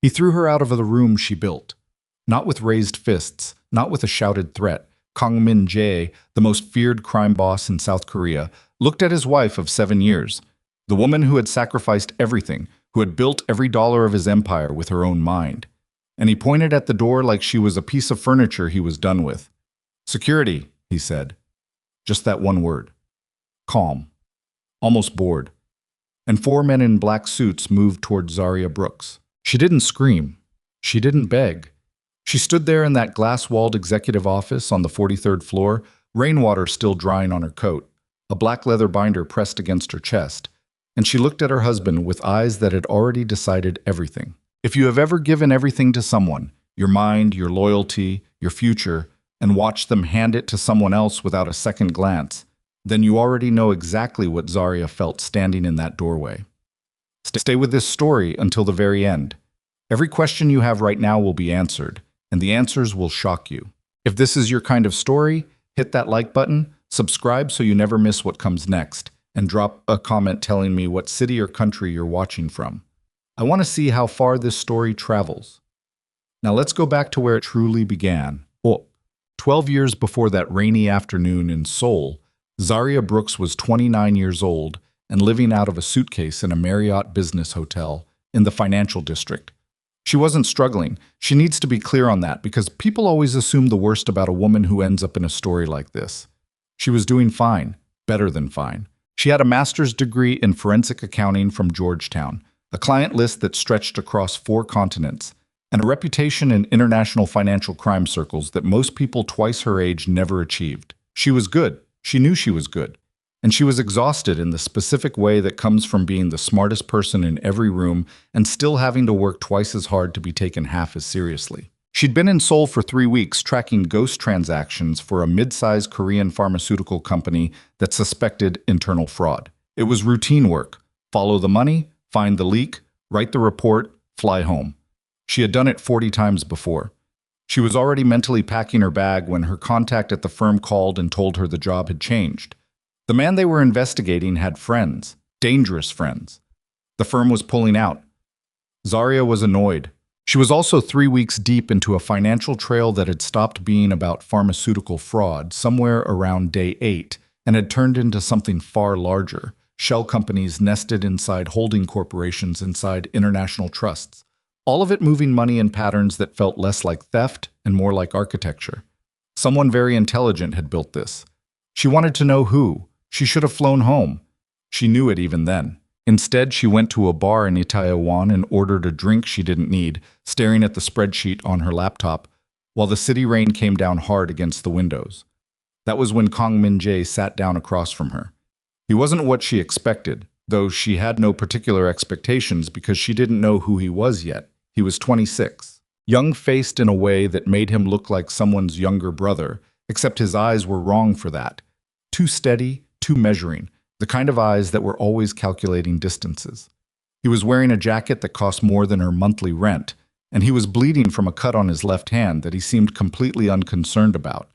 He threw her out of the room she built. Not with raised fists, not with a shouted threat. Kang Min-jae, the most feared crime boss in South Korea, looked at his wife of 7 years, the woman who had sacrificed everything, who had built every dollar of his empire with her own mind. And he pointed at the door like she was a piece of furniture he was done with. "Security," he said. Just that one word. Calm. Almost bored. And 4 men in black suits moved toward Zaria Brooks. She didn't scream. She didn't beg. She stood there in that glass-walled executive office on the 43rd floor, rainwater still drying on her coat, a black leather binder pressed against her chest, and she looked at her husband with eyes that had already decided everything. If you have ever given everything to someone, your mind, your loyalty, your future, and watched them hand it to someone else without a second glance, then you already know exactly what Zaria felt standing in that doorway. Stay with this story until the very end. Every question you have right now will be answered, and the answers will shock you. If this is your kind of story, hit that like button, subscribe so you never miss what comes next, and drop a comment telling me what city or country you're watching from. I want to see how far this story travels. Now let's go back to where it truly began. 12 years before that rainy afternoon in Seoul, Zaria Brooks was 29 years old and living out of a suitcase in a Marriott business hotel in the financial district. She wasn't struggling. She needs to be clear on that because people always assume the worst about a woman who ends up in a story like this. She was doing fine, better than fine. She had a master's degree in forensic accounting from Georgetown, a client list that stretched across 4 continents, and a reputation in international financial crime circles that most people twice her age never achieved. She was good. She knew she was good. And she was exhausted in the specific way that comes from being the smartest person in every room and still having to work twice as hard to be taken half as seriously. She'd been in Seoul for 3 weeks tracking ghost transactions for a mid-sized Korean pharmaceutical company that suspected internal fraud. It was routine work. Follow the money, find the leak, write the report, fly home. She had done it 40 times before. She was already mentally packing her bag when her contact at the firm called and told her the job had changed. The man they were investigating had friends, dangerous friends. The firm was pulling out. Zaria was annoyed. She was also 3 weeks deep into a financial trail that had stopped being about pharmaceutical fraud somewhere around day 8 and had turned into something far larger, shell companies nested inside holding corporations inside international trusts. All of it moving money in patterns that felt less like theft and more like architecture. Someone very intelligent had built this. She wanted to know who. She should have flown home. She knew it even then. Instead, she went to a bar in Itaewon and ordered a drink she didn't need, staring at the spreadsheet on her laptop, while the city rain came down hard against the windows. That was when Kang Min-jae sat down across from her. He wasn't what she expected, though she had no particular expectations because she didn't know who he was yet. He was 26, young-faced in a way that made him look like someone's younger brother, except his eyes were wrong for that. Too steady, too measuring, the kind of eyes that were always calculating distances. He was wearing a jacket that cost more than her monthly rent, and he was bleeding from a cut on his left hand that he seemed completely unconcerned about.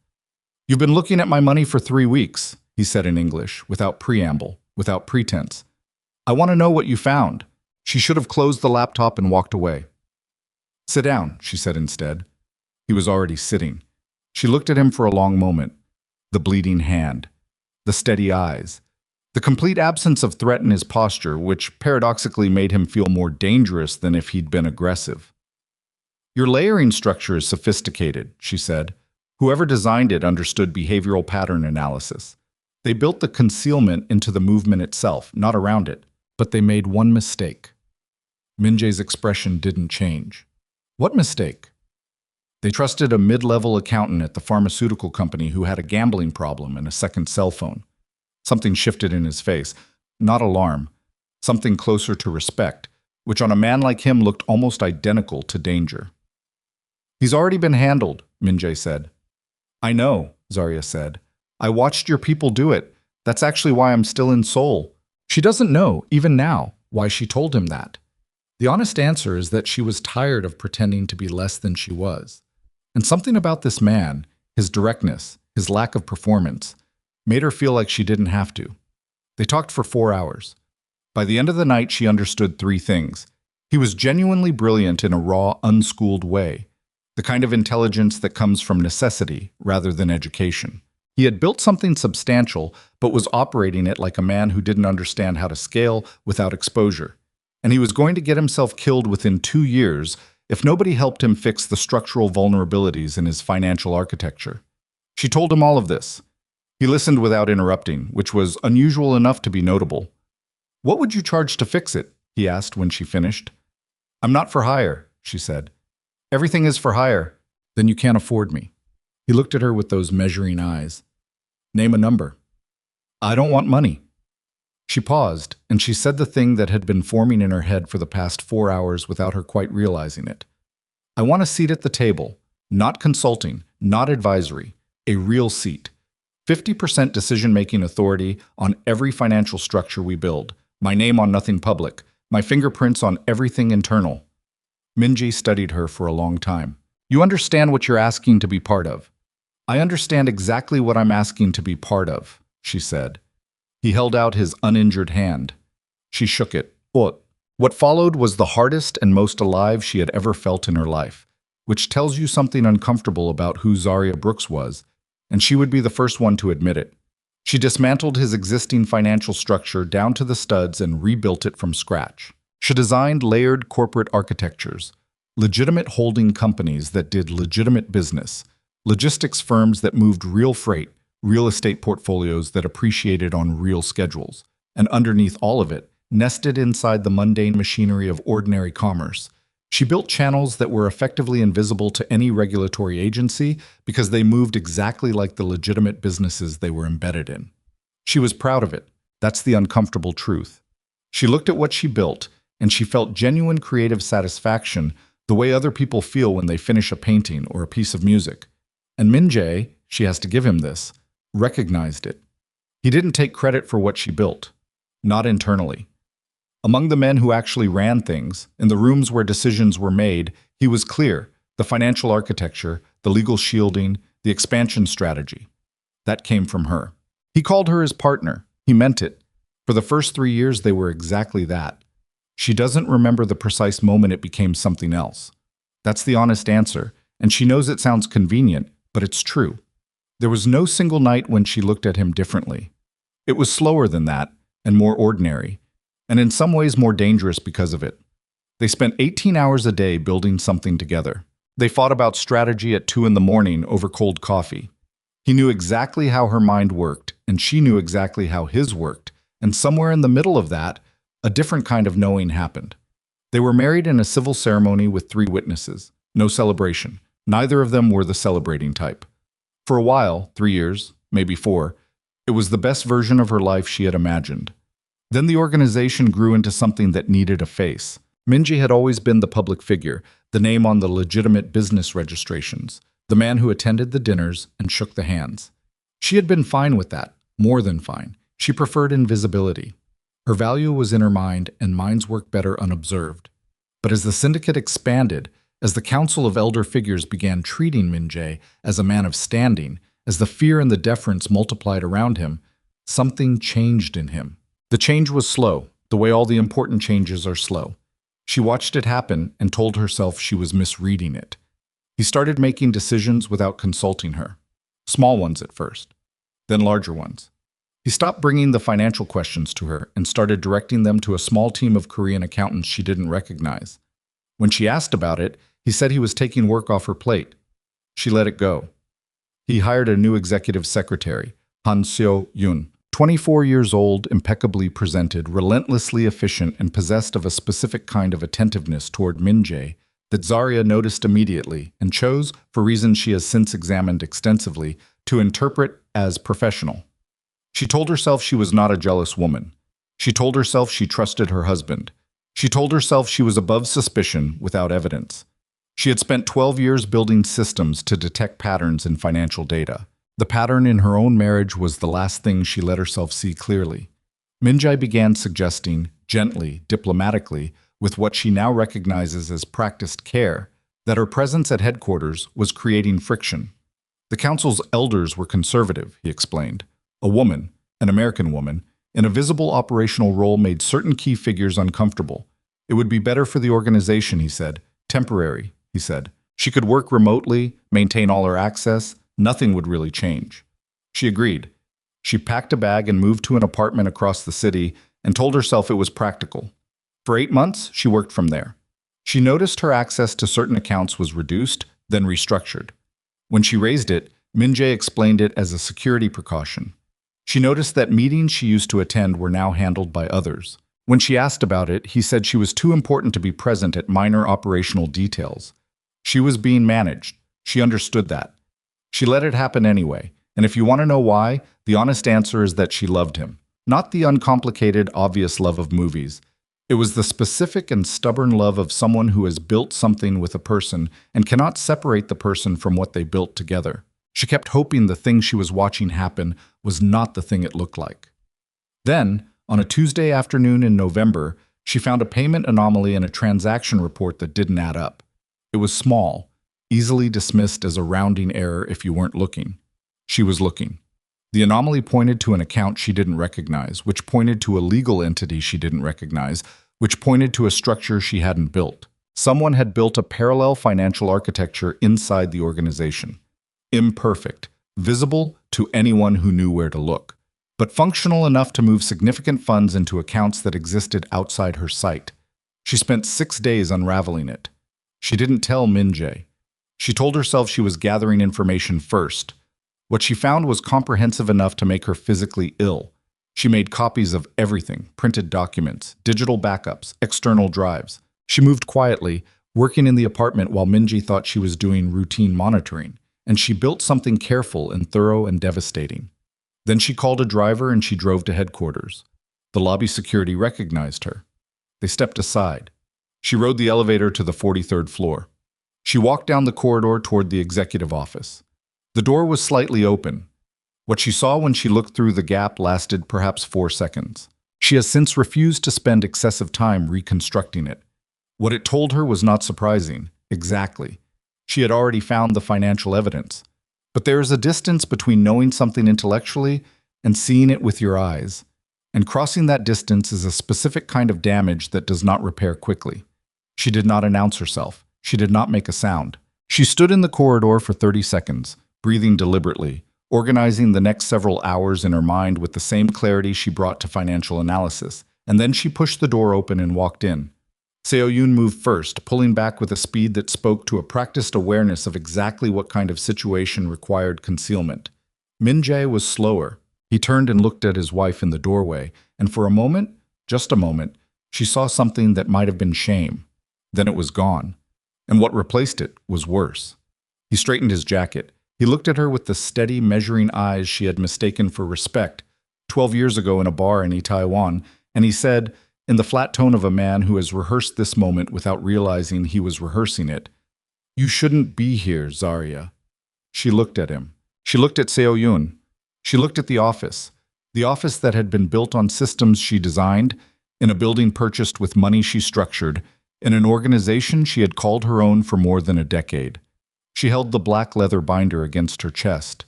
"You've been looking at my money for 3 weeks," he said in English, without preamble, without pretense. "I want to know what you found." She should have closed the laptop and walked away. "Sit down," she said instead. He was already sitting. She looked at him for a long moment. The bleeding hand. The steady eyes. The complete absence of threat in his posture, which paradoxically made him feel more dangerous than if he'd been aggressive. "Your layering structure is sophisticated," she said. Whoever designed it understood behavioral pattern analysis. They built the concealment into the movement itself, not around it. But they made one mistake. Min-jae's expression didn't change. What mistake? They trusted a mid-level accountant at the pharmaceutical company who had a gambling problem and a second cell phone. Something shifted in his face. Not alarm. Something closer to respect, which on a man like him looked almost identical to danger. "He's already been handled," Min-jae said. "I know," Zaria said. "I watched your people do it. That's actually why I'm still in Seoul." She doesn't know, even now, why she told him that. The honest answer is that she was tired of pretending to be less than she was. And something about this man, his directness, his lack of performance, made her feel like she didn't have to. They talked for 4 hours. By the end of the night, she understood 3 things. He was genuinely brilliant in a raw, unschooled way, the kind of intelligence that comes from necessity rather than education. He had built something substantial, but was operating it like a man who didn't understand how to scale without exposure. And he was going to get himself killed within 2 years if nobody helped him fix the structural vulnerabilities in his financial architecture. She told him all of this. He listened without interrupting, which was unusual enough to be notable. "What would you charge to fix it?" he asked when she finished. "I'm not for hire," she said. "Everything is for hire." "Then you can't afford me." He looked at her with those measuring eyes. "Name a number." "I don't want money." She paused, and she said the thing that had been forming in her head for the past 4 hours without her quite realizing it. "I want a seat at the table. Not consulting, not advisory. A real seat. 50% decision-making authority on every financial structure we build. My name on nothing public. My fingerprints on everything internal." Minji studied her for a long time. "You understand what you're asking to be part of?" "I understand exactly what I'm asking to be part of," she said. He held out his uninjured hand. She shook it. What followed was the hardest and most alive she had ever felt in her life, which tells you something uncomfortable about who Zaria Brooks was, and she would be the first one to admit it. She dismantled his existing financial structure down to the studs and rebuilt it from scratch. She designed layered corporate architectures, legitimate holding companies that did legitimate business, logistics firms that moved real freight, real estate portfolios that appreciated on real schedules, and underneath all of it, nested inside the mundane machinery of ordinary commerce, she built channels that were effectively invisible to any regulatory agency because they moved exactly like the legitimate businesses they were embedded in. She was proud of it. That's the uncomfortable truth. She looked at what she built, and she felt genuine creative satisfaction, the way other people feel when they finish a painting or a piece of music. And Min Jae, she has to give him this, recognized it. He didn't take credit for what she built. Not internally. Among the men who actually ran things, in the rooms where decisions were made, he was clear: the financial architecture, the legal shielding, the expansion strategy. That came from her. He called her his partner. He meant it. For the first 3 years, they were exactly that. She doesn't remember the precise moment it became something else. That's the honest answer, and she knows it sounds convenient, but it's true. There was no single night when she looked at him differently. It was slower than that, and more ordinary, and in some ways more dangerous because of it. They spent 18 hours a day building something together. They fought about strategy at 2 in the morning over cold coffee. He knew exactly how her mind worked, and she knew exactly how his worked, and somewhere in the middle of that, a different kind of knowing happened. They were married in a civil ceremony with 3 witnesses. No celebration. Neither of them were the celebrating type. For a while, 3 years, maybe 4, it was the best version of her life she had imagined. Then the organization grew into something that needed a face. Minji had always been the public figure, the name on the legitimate business registrations, the man who attended the dinners and shook the hands. She had been fine with that, more than fine. She preferred invisibility. Her value was in her mind, and minds work better unobserved. But as the syndicate expanded, as the council of elder figures began treating Min Jae as a man of standing, as the fear and the deference multiplied around him, something changed in him. The change was slow, the way all the important changes are slow. She watched it happen and told herself she was misreading it. He started making decisions without consulting her. Small ones at first, then larger ones. He stopped bringing the financial questions to her and started directing them to a small team of Korean accountants she didn't recognize. When she asked about it, he said he was taking work off her plate. She let it go. He hired a new executive secretary, Han Seo-yoon. 24 years old, impeccably presented, relentlessly efficient, and possessed of a specific kind of attentiveness toward Min Jae that Zaria noticed immediately and chose, for reasons she has since examined extensively, to interpret as professional. She told herself she was not a jealous woman. She told herself she trusted her husband. She told herself she was above suspicion without evidence. She had spent 12 years building systems to detect patterns in financial data. The pattern in her own marriage was the last thing she let herself see clearly. Min Jae began suggesting, gently, diplomatically, with what she now recognizes as practiced care, that her presence at headquarters was creating friction. The council's elders were conservative, he explained. A woman, an American woman, in a visible operational role made certain key figures uncomfortable. It would be better for the organization, he said. Temporary, he said. She could work remotely, maintain all her access. Nothing would really change. She agreed. She packed a bag and moved to an apartment across the city and told herself it was practical. For 8 months, she worked from there. She noticed her access to certain accounts was reduced, then restructured. When she raised it, Min-jae explained it as a security precaution. She noticed that meetings she used to attend were now handled by others. When she asked about it, he said she was too important to be present at minor operational details. She was being managed. She understood that. She let it happen anyway, and if you want to know why, the honest answer is that she loved him. Not the uncomplicated, obvious love of movies. It was the specific and stubborn love of someone who has built something with a person and cannot separate the person from what they built together. She kept hoping the thing she was watching happen was not the thing it looked like. Then, on a Tuesday afternoon in November, she found a payment anomaly in a transaction report that didn't add up. It was small, easily dismissed as a rounding error if you weren't looking. She was looking. The anomaly pointed to an account she didn't recognize, which pointed to a legal entity she didn't recognize, which pointed to a structure she hadn't built. Someone had built a parallel financial architecture inside the organization. Imperfect, visible to anyone who knew where to look, but functional enough to move significant funds into accounts that existed outside her sight. She spent 6 days unraveling it. She didn't tell Min-jae. She told herself she was gathering information first. What she found was comprehensive enough to make her physically ill. She made copies of everything, printed documents, digital backups, external drives. She moved quietly, working in the apartment while Min-jae thought she was doing routine monitoring, and she built something careful and thorough and devastating. Then she called a driver and she drove to headquarters. The lobby security recognized her. They stepped aside. She rode the elevator to the 43rd floor. She walked down the corridor toward the executive office. The door was slightly open. What she saw when she looked through the gap lasted perhaps 4 seconds. She has since refused to spend excessive time reconstructing it. What it told her was not surprising. Exactly. She had already found the financial evidence. But there is a distance between knowing something intellectually and seeing it with your eyes. And crossing that distance is a specific kind of damage that does not repair quickly. She did not announce herself. She did not make a sound. She stood in the corridor for 30 seconds, breathing deliberately, organizing the next several hours in her mind with the same clarity she brought to financial analysis, and then she pushed the door open and walked in. Seo-yoon moved first, pulling back with a speed that spoke to a practiced awareness of exactly what kind of situation required concealment. Min-jae was slower. He turned and looked at his wife in the doorway, and for a moment, just a moment, she saw something that might have been shame. Then it was gone, and what replaced it was worse. He straightened his jacket. He looked at her with the steady, measuring eyes she had mistaken for respect 12 years ago in a bar in Itaewon, and he said, in the flat tone of a man who has rehearsed this moment without realizing he was rehearsing it, "You shouldn't be here, Zarya." She looked at him. She looked at Seo-yoon. She looked at the office that had been built on systems she designed, in a building purchased with money she structured, in an organization she had called her own for more than a decade. She held the black leather binder against her chest.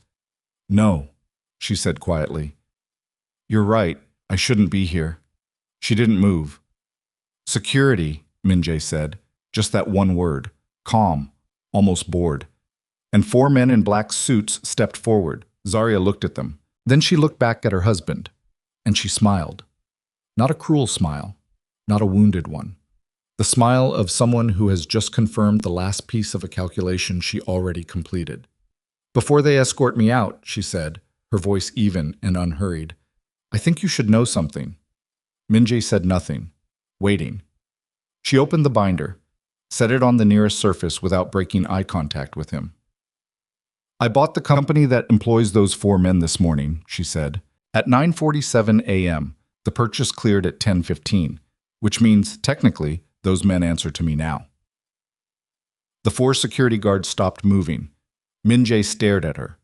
"No," she said quietly. "You're right, I shouldn't be here." She didn't move. "Security," Min-jae said, just that one word, calm, almost bored. And 4 men in black suits stepped forward. Zarya looked at them. Then she looked back at her husband, and she smiled. Not a cruel smile, not a wounded one. The smile of someone who has just confirmed the last piece of a calculation she already completed. "Before they escort me out," she said, her voice even and unhurried, "I think you should know something." Min-jae said nothing, waiting. She opened the binder, set it on the nearest surface without breaking eye contact with him. "I bought the company that employs those 4 men this morning," she said. "At 9:47 a.m., the purchase cleared at 10:15, which means, technically, those men answer to me now." The 4 security guards stopped moving. Min-jae stared at her.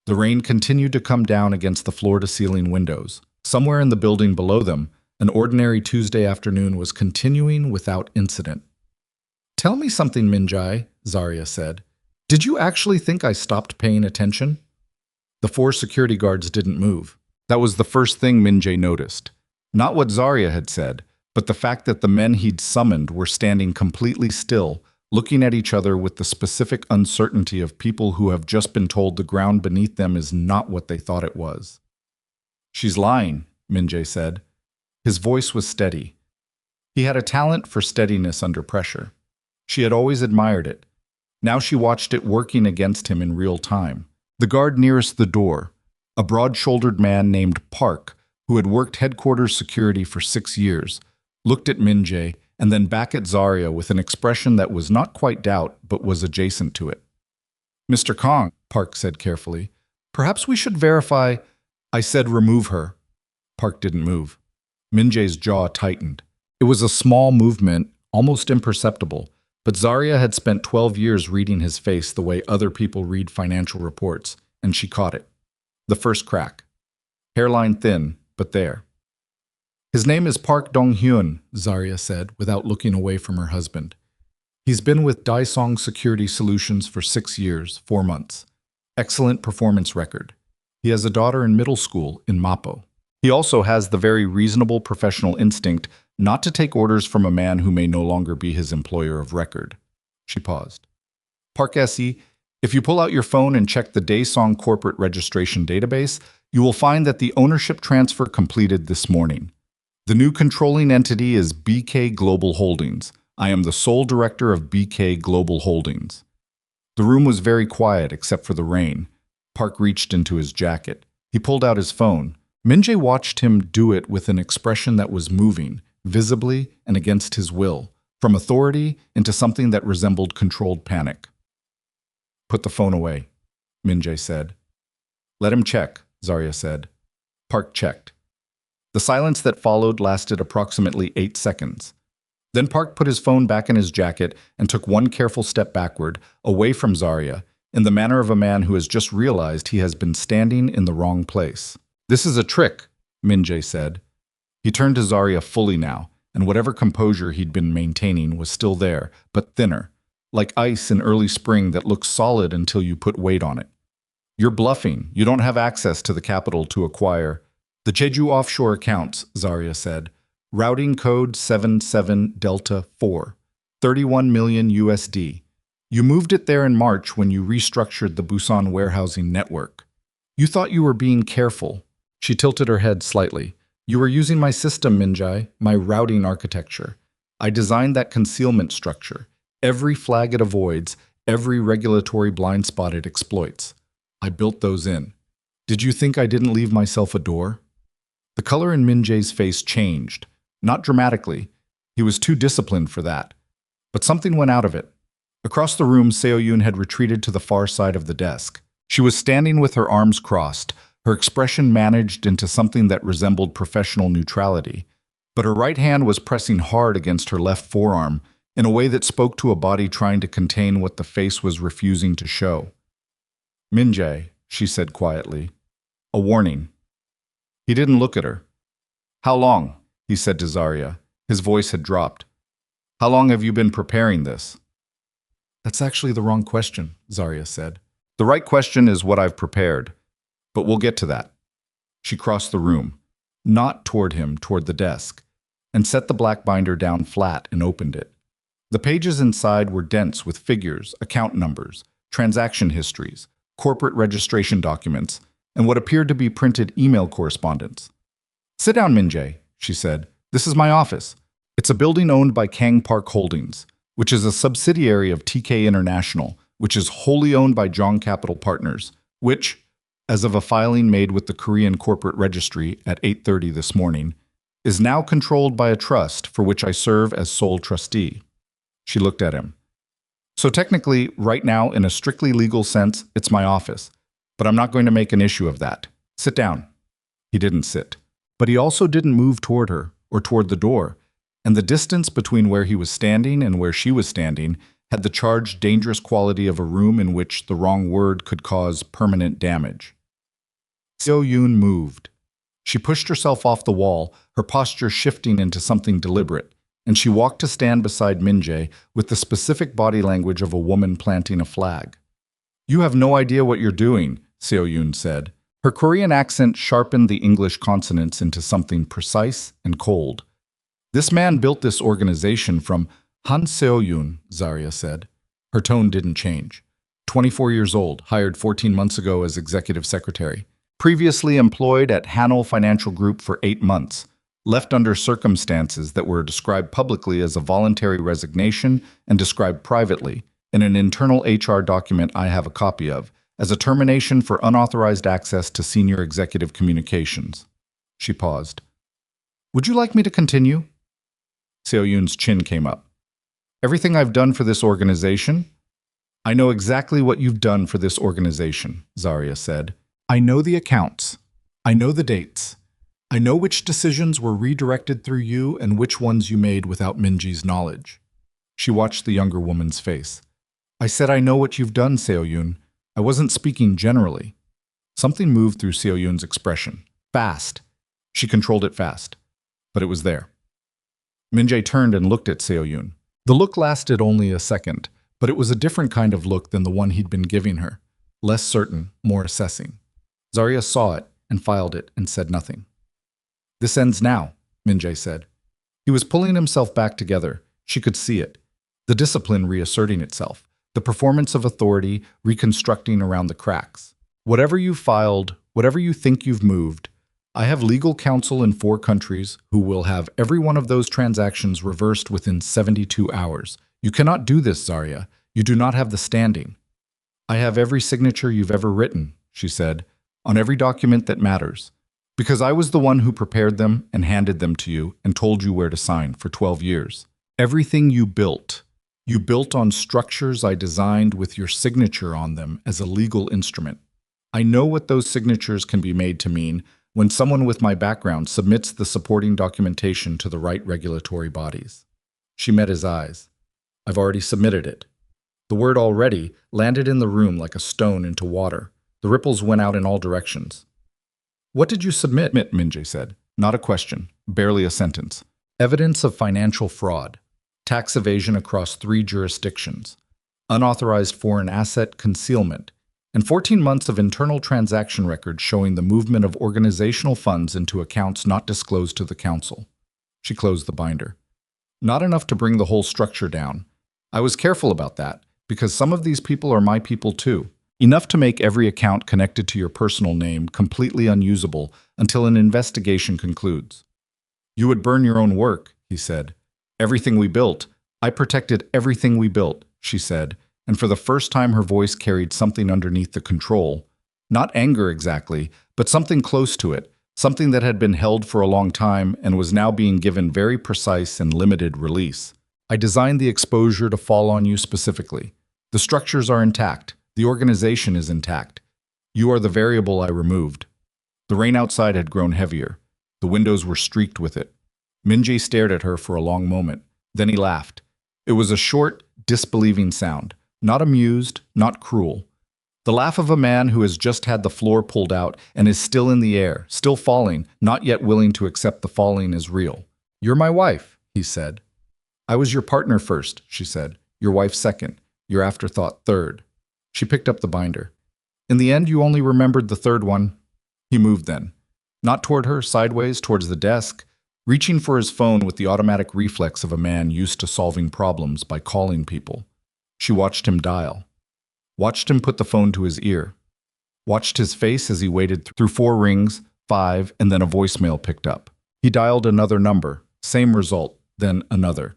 The rain continued to come down against the floor-to-ceiling windows. Somewhere in the building below them, an ordinary Tuesday afternoon was continuing without incident. "Tell me something, Min-jae," Zarya said. "Did you actually think I stopped paying attention?" The 4 security guards didn't move. That was the first thing Min-jae noticed. Not what Zarya had said, but the fact that the men he'd summoned were standing completely still, looking at each other with the specific uncertainty of people who have just been told the ground beneath them is not what they thought it was. "She's lying," Min-jae said. His voice was steady. He had a talent for steadiness under pressure. She had always admired it. Now she watched it working against him in real time. The guard nearest the door, a broad-shouldered man named Park, who had worked headquarters security for 6 years, looked at Min-jae and then back at Zarya with an expression that was not quite doubt but was adjacent to it. "Mr. Kong," Park said carefully, "perhaps we should verify—" "I said remove her." Park didn't move. Min-jae's jaw tightened. It was a small movement, almost imperceptible, but Zarya had spent 12 years reading his face the way other people read financial reports, and she caught it. The first crack. Hairline thin, but there. "His name is Park Dong-hyun," Zarya said, without looking away from her husband. "He's been with Daesong Security Solutions for 6 years, 4 months. Excellent performance record. He has a daughter in middle school in Mapo. He also has the very reasonable professional instinct not to take orders from a man who may no longer be his employer of record." She paused. "Park SE, if you pull out your phone and check the Daesong corporate registration database, you will find that the ownership transfer completed this morning. The new controlling entity is BK Global Holdings. I am the sole director of BK Global Holdings." The room was very quiet except for the rain. Park reached into his jacket. He pulled out his phone. Min-jae watched him do it with an expression that was moving, visibly and against his will, from authority into something that resembled controlled panic. "Put the phone away," Min-jae said. "Let him check," Zarya said. Park checked. The silence that followed lasted approximately 8 seconds. Then Park put his phone back in his jacket and took one careful step backward, away from Zarya, in the manner of a man who has just realized he has been standing in the wrong place. "This is a trick," Min-jae said. He turned to Zarya fully now, and whatever composure he'd been maintaining was still there, but thinner, like ice in early spring that looks solid until you put weight on it. "You're bluffing. You don't have access to the capital to acquire—" "The Jeju offshore accounts," Zarya said. "Routing code 77 Delta 4, 31 million USD. You moved it there in March when you restructured the Busan warehousing network. You thought you were being careful." She tilted her head slightly. "You were using my system, Min-jae, my routing architecture. I designed that concealment structure. Every flag it avoids, every regulatory blind spot it exploits. I built those in. Did you think I didn't leave myself a door?" The color in Min-jae's face changed. Not dramatically. He was too disciplined for that. But something went out of it. Across the room, Seo-yoon had retreated to the far side of the desk. She was standing with her arms crossed, her expression managed into something that resembled professional neutrality. But her right hand was pressing hard against her left forearm in a way that spoke to a body trying to contain what the face was refusing to show. "Min-jae," she said quietly. "A warning." He didn't look at her. "How long?" he said to Zarya. His voice had dropped. "How long have you been preparing this?" "That's actually the wrong question," Zarya said. "The right question is what I've prepared. But we'll get to that." She crossed the room, not toward him, toward the desk, and set the black binder down flat and opened it. The pages inside were dense with figures, account numbers, transaction histories, corporate registration documents, and what appeared to be printed email correspondence. "Sit down, Min-jae," she said. "This is my office. It's a building owned by Kang Park Holdings, which is a subsidiary of TK International, which is wholly owned by Jong Capital Partners, which, as of a filing made with the Korean Corporate Registry at 8:30 this morning, is now controlled by a trust for which I serve as sole trustee." She looked at him. "So technically, right now, in a strictly legal sense, it's my office. But I'm not going to make an issue of that. Sit down." He didn't sit. But he also didn't move toward her, or toward the door, and the distance between where he was standing and where she was standing had the charged, dangerous quality of a room in which the wrong word could cause permanent damage. Seo-yoon moved. She pushed herself off the wall, her posture shifting into something deliberate, and she walked to stand beside Min-jae with the specific body language of a woman planting a flag. "You have no idea what you're doing," Seo-yoon said. Her Korean accent sharpened the English consonants into something precise and cold. This man built this organization from Han Seo-yoon, Zarya said. Her tone didn't change. 24 years old, hired 14 months ago as executive secretary. Previously employed at Hanul Financial Group for 8 months. Left under circumstances that were described publicly as a voluntary resignation and described privately, in an internal HR document I have a copy of, as a termination for unauthorized access to senior executive communications. She paused. Would you like me to continue? Seo-yoon's chin came up. Everything I've done for this organization? I know exactly what you've done for this organization, Zarya said. I know the accounts. I know the dates. I know which decisions were redirected through you and which ones you made without Minji's knowledge. She watched the younger woman's face. I said I know what you've done, Seo-yoon. I wasn't speaking generally. Something moved through Seo-yoon's expression. Fast. She controlled it fast. But it was there. Min-jae turned and looked at Seo-yoon. The look lasted only a second, but it was a different kind of look than the one he'd been giving her. Less certain, more assessing. Zarya saw it and filed it and said nothing. This ends now, Min-jae said. He was pulling himself back together. She could see it. The discipline reasserting itself. The performance of authority reconstructing around the cracks. Whatever you filed, whatever you think you've moved, I have legal counsel in 4 countries who will have every one of those transactions reversed within 72 hours. You cannot do this, Zarya. You do not have the standing. I have every signature you've ever written, she said, on every document that matters. Because I was the one who prepared them and handed them to you and told you where to sign for 12 years. Everything you built on structures I designed with your signature on them as a legal instrument. I know what those signatures can be made to mean when someone with my background submits the supporting documentation to the right regulatory bodies. She met his eyes. I've already submitted it. The word already landed in the room like a stone into water. The ripples went out in all directions. What did you submit? Min-jae said. Not a question, barely a sentence. Evidence of financial fraud. Tax evasion across 3 jurisdictions. Unauthorized foreign asset concealment. And 14 months of internal transaction records showing the movement of organizational funds into accounts not disclosed to the council. She closed the binder. Not enough to bring the whole structure down. I was careful about that, because some of these people are my people too. Enough to make every account connected to your personal name completely unusable until an investigation concludes. You would burn your own work, he said. Everything we built. I protected everything we built, she said, and for the first time her voice carried something underneath the control. Not anger exactly, but something close to it, something that had been held for a long time and was now being given very precise and limited release. I designed the exposure to fall on you specifically. The structures are intact. The organization is intact. You are the variable I removed. The rain outside had grown heavier. The windows were streaked with it. Min-jae stared at her for a long moment. Then he laughed. It was a short, disbelieving sound. Not amused, not cruel. The laugh of a man who has just had the floor pulled out and is still in the air, still falling, not yet willing to accept the falling as real. You're my wife, he said. I was your partner first, she said. Your wife second. Your afterthought third. She picked up the binder. In the end, you only remembered the third one. He moved then. Not toward her, sideways, towards the desk, reaching for his phone with the automatic reflex of a man used to solving problems by calling people. She watched him dial. Watched him put the phone to his ear. Watched his face as he waited through 4 rings, 5, and then a voicemail picked up. He dialed another number, same result, then another.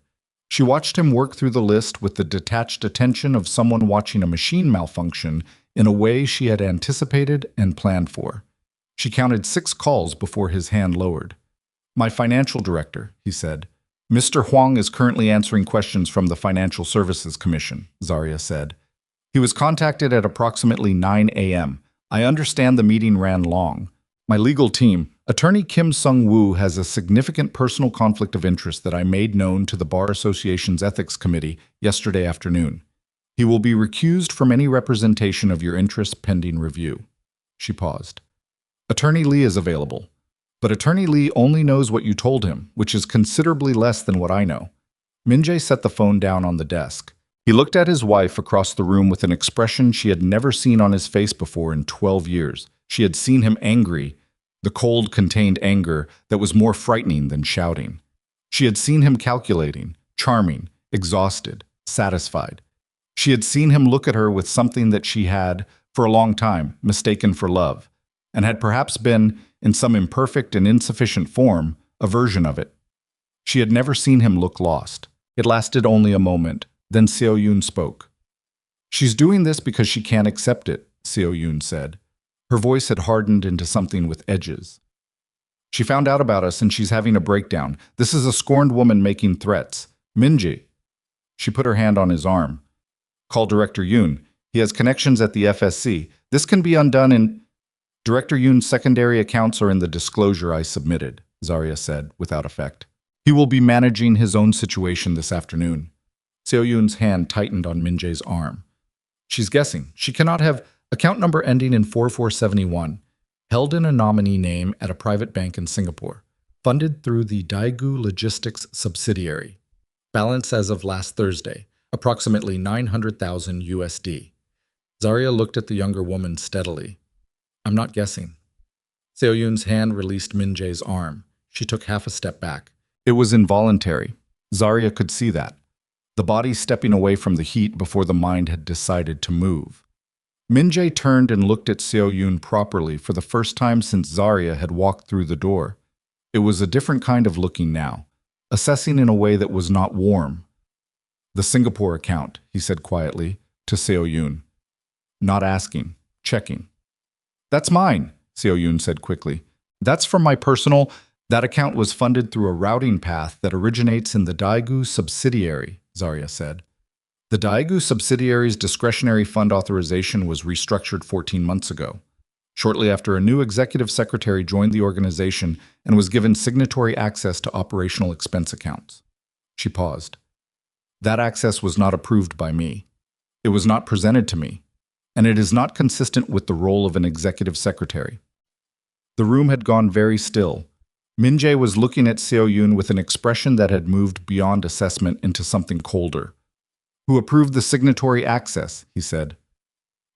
She watched him work through the list with the detached attention of someone watching a machine malfunction in a way she had anticipated and planned for. She counted 6 calls before his hand lowered. My financial director, he said. Mr. Huang is currently answering questions from the Financial Services Commission, Zarya said. He was contacted at approximately 9 a.m. I understand the meeting ran long. My legal team, Attorney Kim Sung-woo, has a significant personal conflict of interest that I made known to the Bar Association's Ethics Committee yesterday afternoon. He will be recused from any representation of your interests pending review. She paused. Attorney Lee is available. But Attorney Lee only knows what you told him, which is considerably less than what I know. Min-jae set the phone down on the desk. He looked at his wife across the room with an expression she had never seen on his face before in 12 years. She had seen him angry, the cold, contained anger that was more frightening than shouting. She had seen him calculating, charming, exhausted, satisfied. She had seen him look at her with something that she had, for a long time, mistaken for love, and had perhaps been, in some imperfect and insufficient form, a version of it. She had never seen him look lost. It lasted only a moment. Then Seo Yoon spoke. "She's doing this because she can't accept it," Seo Yoon said. Her voice had hardened into something with edges. "She found out about us and she's having a breakdown. This is a scorned woman making threats. Minji." She put her hand on his arm. "Call Director Yoon. He has connections at the FSC. This can be undone in—" "Director Yoon's secondary accounts are in the disclosure I submitted," Zarya said, without effect. "He will be managing his own situation this afternoon." Seo Yoon's hand tightened on Minjae's arm. "She's guessing. She cannot have account number ending in 4471, held in a nominee name at a private bank in Singapore, funded through the Daegu Logistics subsidiary. Balance as of last Thursday, approximately 900,000 USD. Zarya looked at the younger woman steadily. "I'm not guessing." Seo Yoon's hand released Minjae's arm. She took half a step back. It was involuntary. Zarya could see that. The body stepping away from the heat before the mind had decided to move. Minjae turned and looked at Seo Yoon properly for the first time since Zarya had walked through the door. It was a different kind of looking now, assessing in a way that was not warm. "The Singapore account," he said quietly, to Seo Yoon. Not asking, checking. "That's mine," Seo Yoon said quickly. "That's from my personal—" "That account was funded through a routing path that originates in the Daegu subsidiary," Zarya said. "The Daegu subsidiary's discretionary fund authorization was restructured 14 months ago, shortly after a new executive secretary joined the organization and was given signatory access to operational expense accounts." She paused. "That access was not approved by me. It was not presented to me, and it is not consistent with the role of an executive secretary." The room had gone very still. Minjae was looking at Seo Yoon with an expression that had moved beyond assessment into something colder. "Who approved the signatory access?" he said.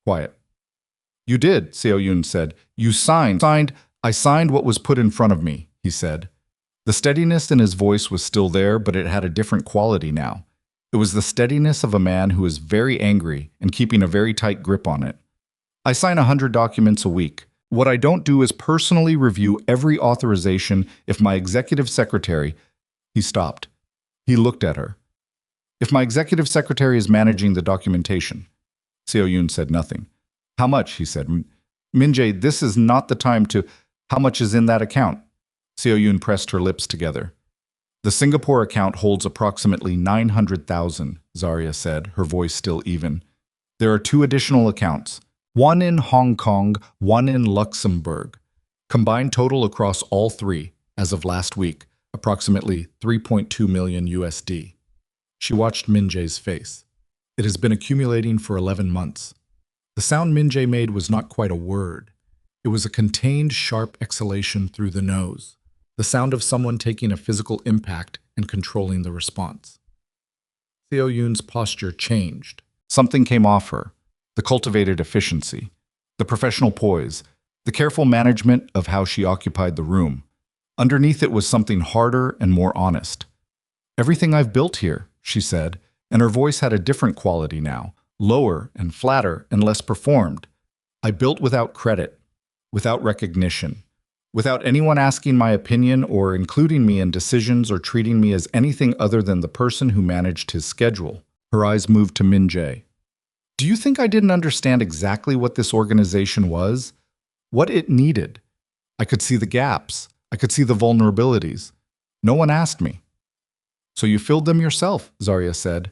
Quiet. "You did," Seo Yoon said. "You signed. I signed what was put in front of me," he said. The steadiness in his voice was still there, but it had a different quality now. It was the steadiness of a man who is very angry and keeping a very tight grip on it. "I sign 100 documents a week. What I don't do is personally review every authorization if my executive secretary—" He stopped. He looked at her. "If my executive secretary is managing the documentation." Seo Yoon said nothing. "How much?" he said. "Minjae, this is not the time to—" "How much is in that account?" Seo Yoon pressed her lips together. "The Singapore account holds approximately 900,000, Zarya said, her voice still even. "There are 2 additional accounts. One in Hong Kong, one in Luxembourg. Combined total across all 3, as of last week, approximately 3.2 million USD. She watched Minjae's face. It has been accumulating for 11 months. The sound Minjae made was not quite a word. It was a contained, sharp exhalation through the nose, the sound of someone taking a physical impact and controlling the response. Seo Yoon's posture changed. Something came off her. The cultivated efficiency, the professional poise, the careful management of how she occupied the room. Underneath it was something harder and more honest. "Everything I've built here," she said, and her voice had a different quality now, lower and flatter and less performed. "I built without credit, without recognition, without anyone asking my opinion or including me in decisions or treating me as anything other than the person who managed his schedule." Her eyes moved to Minjae. "Do you think I didn't understand exactly what this organization was? What it needed? I could see the gaps. I could see the vulnerabilities. No one asked me." "So you filled them yourself," Zarya said.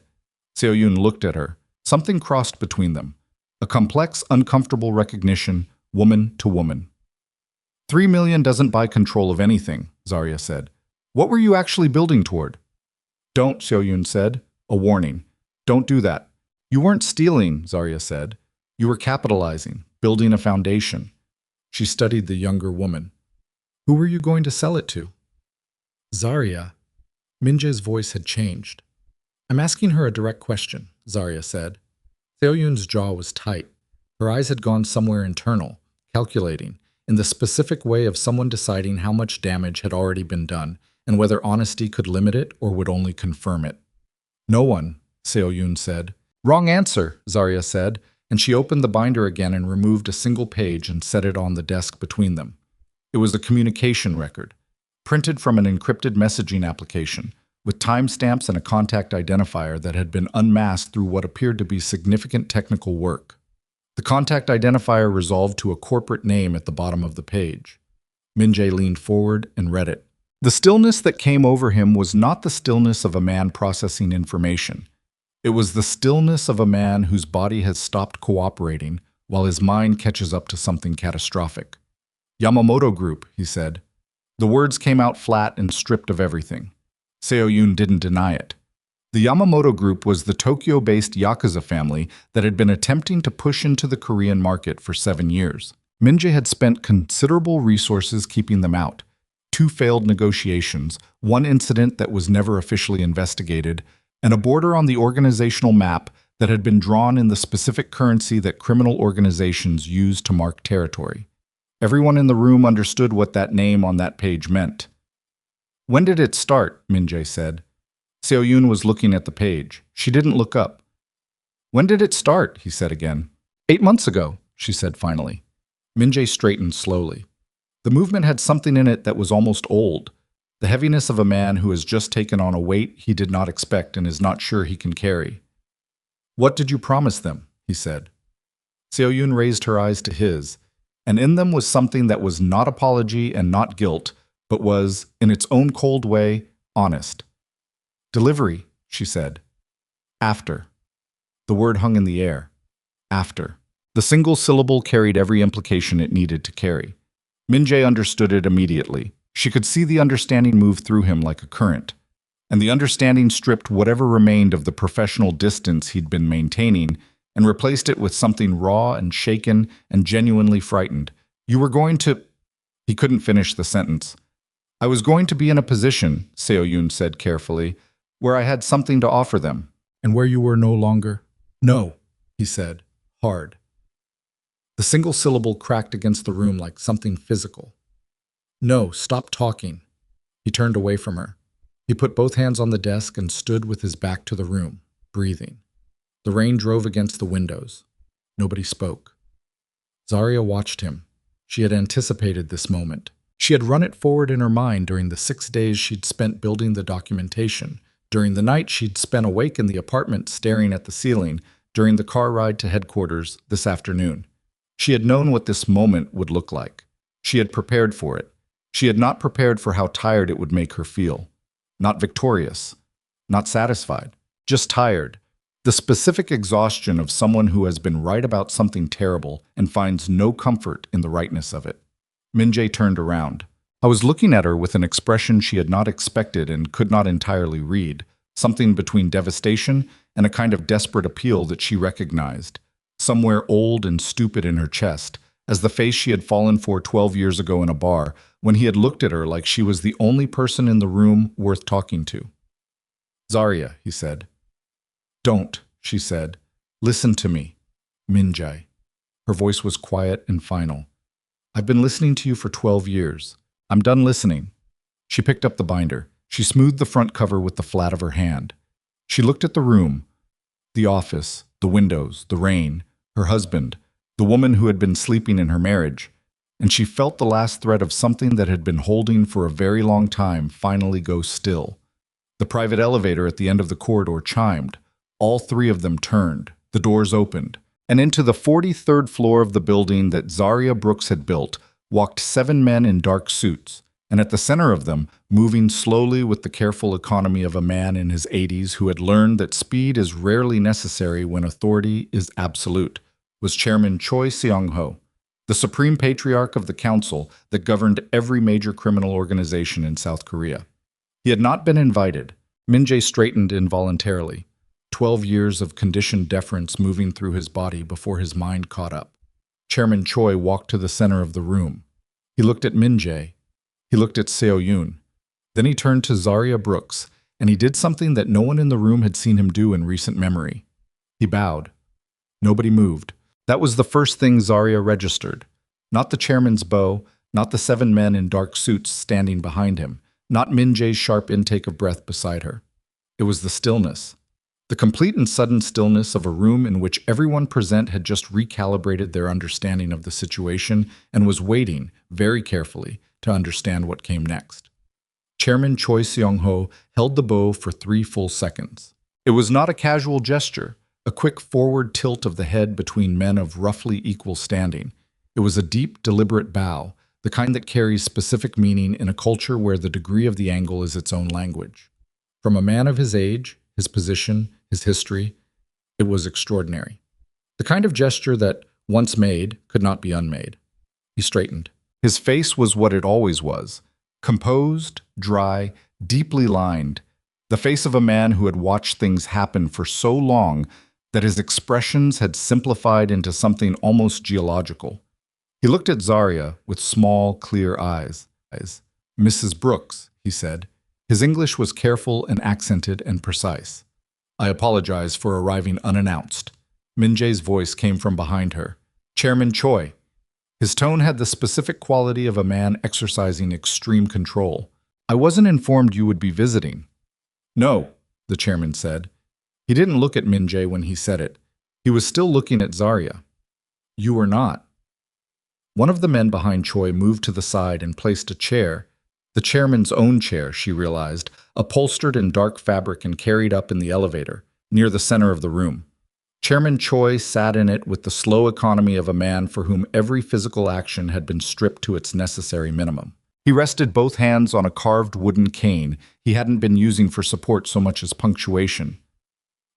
Seo Yoon looked at her. Something crossed between them. A complex, uncomfortable recognition, woman to woman. 3 million doesn't buy control of anything, Zarya said. "What were you actually building toward?" "Don't," Seo Yoon said. A warning. "Don't do that." "You weren't stealing," Zarya said. "You were capitalizing, building a foundation." She studied the younger woman. "Who were you going to sell it to?" "Zarya." Minjae's voice had changed. "I'm asking her a direct question," Zarya said. Seo Yoon's jaw was tight. Her eyes had gone somewhere internal, calculating, in the specific way of someone deciding how much damage had already been done and whether honesty could limit it or would only confirm it. No one, Seo-yoon said. Wrong answer, Zarya said, and she opened the binder again and removed a single page and set it on the desk between them. It was a communication record, printed from an encrypted messaging application, with timestamps and a contact identifier that had been unmasked through what appeared to be significant technical work. The contact identifier resolved to a corporate name at the bottom of the page. Min-jae leaned forward and read it. The stillness that came over him was not the stillness of a man processing information. It was the stillness of a man whose body has stopped cooperating while his mind catches up to something catastrophic. Yamamoto Group, he said. The words came out flat and stripped of everything. Seo-yoon didn't deny it. The Yamamoto Group was the Tokyo-based Yakuza family that had been attempting to push into the Korean market for 7 years. Min-jae had spent considerable resources keeping them out. 2 failed negotiations, 1 incident that was never officially investigated, and a border on the organizational map that had been drawn in the specific currency that criminal organizations use to mark territory. Everyone in the room understood what that name on that page meant. When did it start? Min-jae said. Seo-yoon was looking at the page. She didn't look up. When did it start? He said again. 8 months ago, she said finally. Min-jae straightened slowly. The movement had something in it that was almost old, the heaviness of a man who has just taken on a weight he did not expect and is not sure he can carry. What did you promise them? He said. Seo-yoon raised her eyes to his, and in them was something that was not apology and not guilt, but was, in its own cold way, honest. Delivery, she said. After. The word hung in the air. After. The single syllable carried every implication it needed to carry. Min-jae understood it immediately. She could see the understanding move through him like a current. And the understanding stripped whatever remained of the professional distance he'd been maintaining and replaced it with something raw and shaken and genuinely frightened. You were going to... He couldn't finish the sentence. I was going to be in a position, Seo-yoon said carefully, where I had something to offer them. And where you were no longer? No, he said, hard. The single syllable cracked against the room like something physical. No, stop talking. He turned away from her. He put both hands on the desk and stood with his back to the room, breathing. The rain drove against the windows. Nobody spoke. Zarya watched him. She had anticipated this moment. She had run it forward in her mind during the 6 days she'd spent building the documentation, during the night she'd spent awake in the apartment staring at the ceiling, during the car ride to headquarters this afternoon. She had known what this moment would look like. She had prepared for it. She had not prepared for how tired it would make her feel. Not victorious. Not satisfied. Just tired. The specific exhaustion of someone who has been right about something terrible and finds no comfort in the rightness of it. Min-jae turned around. I was looking at her with an expression she had not expected and could not entirely read, something between devastation and a kind of desperate appeal that she recognized, somewhere old and stupid in her chest, as the face she had fallen for 12 years ago in a bar, when he had looked at her like she was the only person in the room worth talking to. Zarya, he said. Don't, she said. Listen to me. Min-jae. Her voice was quiet and final. I've been listening to you for 12 years. I'm done listening. She picked up the binder. She smoothed the front cover with the flat of her hand. She looked at the room, the office, the windows, the rain, her husband, the woman who had been sleeping in her marriage, and she felt the last thread of something that had been holding for a very long time finally go still. The private elevator at the end of the corridor chimed. All 3 of them turned. The doors opened. And into the 43rd floor of the building that Zarya Brooks had built walked 7 men in dark suits, and at the center of them, moving slowly with the careful economy of a man in his 80s who had learned that speed is rarely necessary when authority is absolute, was Chairman Choi Seong-ho, the supreme patriarch of the council that governed every major criminal organization in South Korea. He had not been invited. Min-jae straightened involuntarily. 12 years of conditioned deference moving through his body before his mind caught up. Chairman Choi walked to the center of the room. He looked at Min-jae. He looked at Seo-yoon. Then he turned to Zarya Brooks, and he did something that no one in the room had seen him do in recent memory. He bowed. Nobody moved. That was the first thing Zarya registered. Not the chairman's bow, not the 7 men in dark suits standing behind him, not Min Jae's sharp intake of breath beside her. It was the stillness. The complete and sudden stillness of a room in which everyone present had just recalibrated their understanding of the situation and was waiting, very carefully, to understand what came next. Chairman Choi Seong-ho held the bow for 3 full seconds. It was not a casual gesture, a quick forward tilt of the head between men of roughly equal standing. It was a deep, deliberate bow, the kind that carries specific meaning in a culture where the degree of the angle is its own language. From a man of his age, his position, his history, it was extraordinary. The kind of gesture that, once made, could not be unmade. He straightened. His face was what it always was, composed, dry, deeply lined, the face of a man who had watched things happen for so long that his expressions had simplified into something almost geological. He looked at Zarya with small, clear eyes. "Mrs. Brooks," he said. His English was careful and accented and precise. "I apologize for arriving unannounced." Min Jae's voice came from behind her. "Chairman Choi." His tone had the specific quality of a man exercising extreme control. "I wasn't informed you would be visiting." "No," the chairman said. He didn't look at Min Jae when he said it. He was still looking at Zarya. "You were not." One of the men behind Choi moved to the side and placed a chair, the chairman's own chair, she realized, upholstered in dark fabric and carried up in the elevator, near the center of the room. Chairman Choi sat in it with the slow economy of a man for whom every physical action had been stripped to its necessary minimum. He rested both hands on a carved wooden cane he hadn't been using for support so much as punctuation.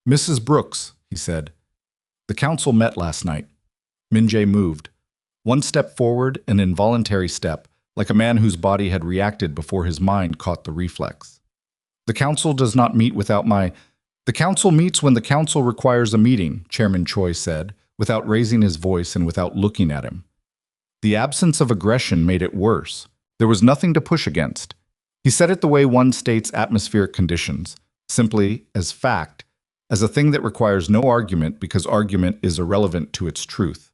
"Mrs. Brooks," he said. "The council met last night." Min Jae moved. One step forward, an involuntary step, like a man whose body had reacted before his mind caught the reflex. "The council does not meet without my—" "The council meets when the council requires a meeting," Chairman Choi said, without raising his voice and without looking at him. The absence of aggression made it worse. There was nothing to push against. He said it the way one states atmospheric conditions, simply, as fact, as a thing that requires no argument because argument is irrelevant to its truth.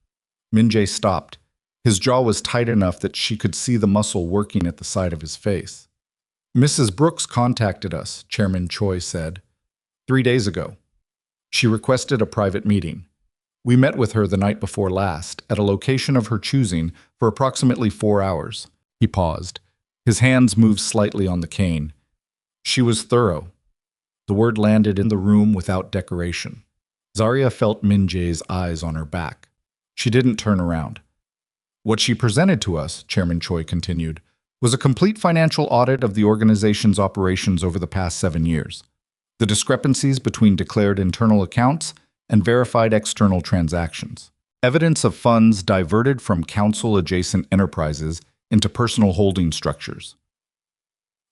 Min Jae stopped. His jaw was tight enough that she could see the muscle working at the side of his face. "Mrs. Brooks contacted us," Chairman Choi said, 3 days ago. She requested a private meeting. We met with her the night before last, at a location of her choosing, for approximately 4 hours. He paused. His hands moved slightly on the cane. She was thorough. The word landed in the room without decoration. Zarya felt Min Jae's eyes on her back. She didn't turn around. "What she presented to us," Chairman Choi continued, "was a complete financial audit of the organization's operations over the past 7 years. The discrepancies between declared internal accounts and verified external transactions. Evidence of funds diverted from council-adjacent enterprises into personal holding structures.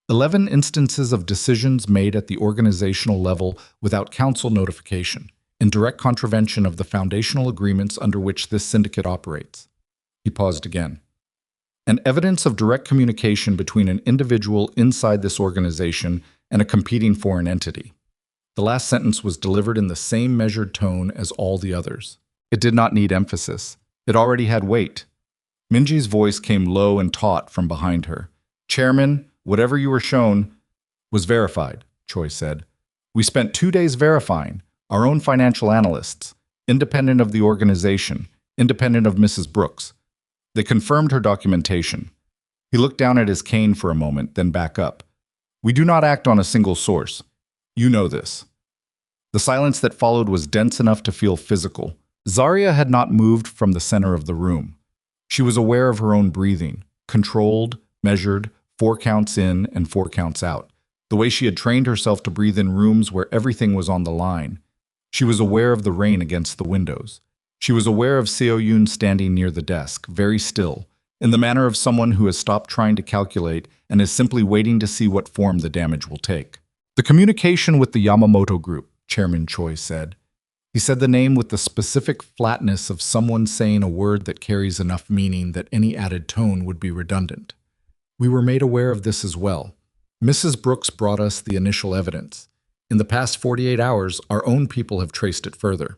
11 instances of decisions made at the organizational level without council notification, in direct contravention of the foundational agreements under which this syndicate operates." He paused again. "And evidence of direct communication between an individual inside this organization and a competing foreign entity." The last sentence was delivered in the same measured tone as all the others. It did not need emphasis. It already had weight. Min Jae's voice came low and taut from behind her. "Chairman, whatever you were shown was verified," Choi said. "We spent 2 days verifying, our own financial analysts, independent of the organization, independent of Mrs. Brooks. They confirmed her documentation." He looked down at his cane for a moment, then back up. "We do not act on a single source. You know this." The silence that followed was dense enough to feel physical. Zarya had not moved from the center of the room. She was aware of her own breathing, controlled, measured, 4 counts in and 4 counts out, the way she had trained herself to breathe in rooms where everything was on the line. She was aware of the rain against the windows. She was aware of Seo Yoon standing near the desk, very still, in the manner of someone who has stopped trying to calculate and is simply waiting to see what form the damage will take. "The communication with the Yamamoto Group," Chairman Choi said. He said the name with the specific flatness of someone saying a word that carries enough meaning that any added tone would be redundant. "We were made aware of this as well. Mrs. Brooks brought us the initial evidence. In the past 48 hours, our own people have traced it further."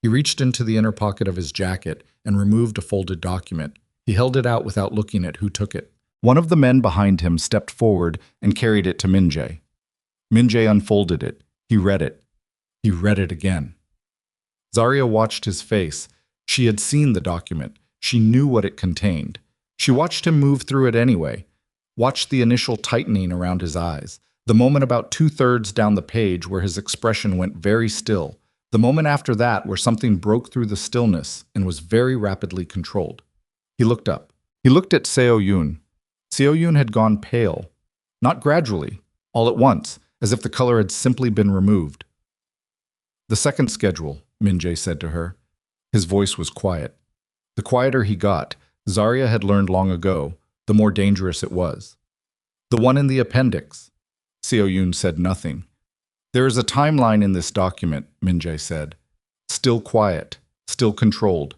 He reached into the inner pocket of his jacket and removed a folded document. He held it out without looking at who took it. One of the men behind him stepped forward and carried it to Min-jae. Min-jae unfolded it. He read it. He read it again. Zarya watched his face. She had seen the document. She knew what it contained. She watched him move through it anyway, watched the initial tightening around his eyes, the moment about 2/3 down the page where his expression went very still, the moment after that where something broke through the stillness and was very rapidly controlled. He looked up. He looked at Seo-yoon. Seo-yoon had gone pale, not gradually, all at once, as if the color had simply been removed. "The second schedule," Min-jae said to her. His voice was quiet. The quieter he got, Zarya had learned long ago, the more dangerous it was. "The one in the appendix." Seo-yoon said nothing. "There is a timeline in this document," Min-jae said. Still quiet, still controlled.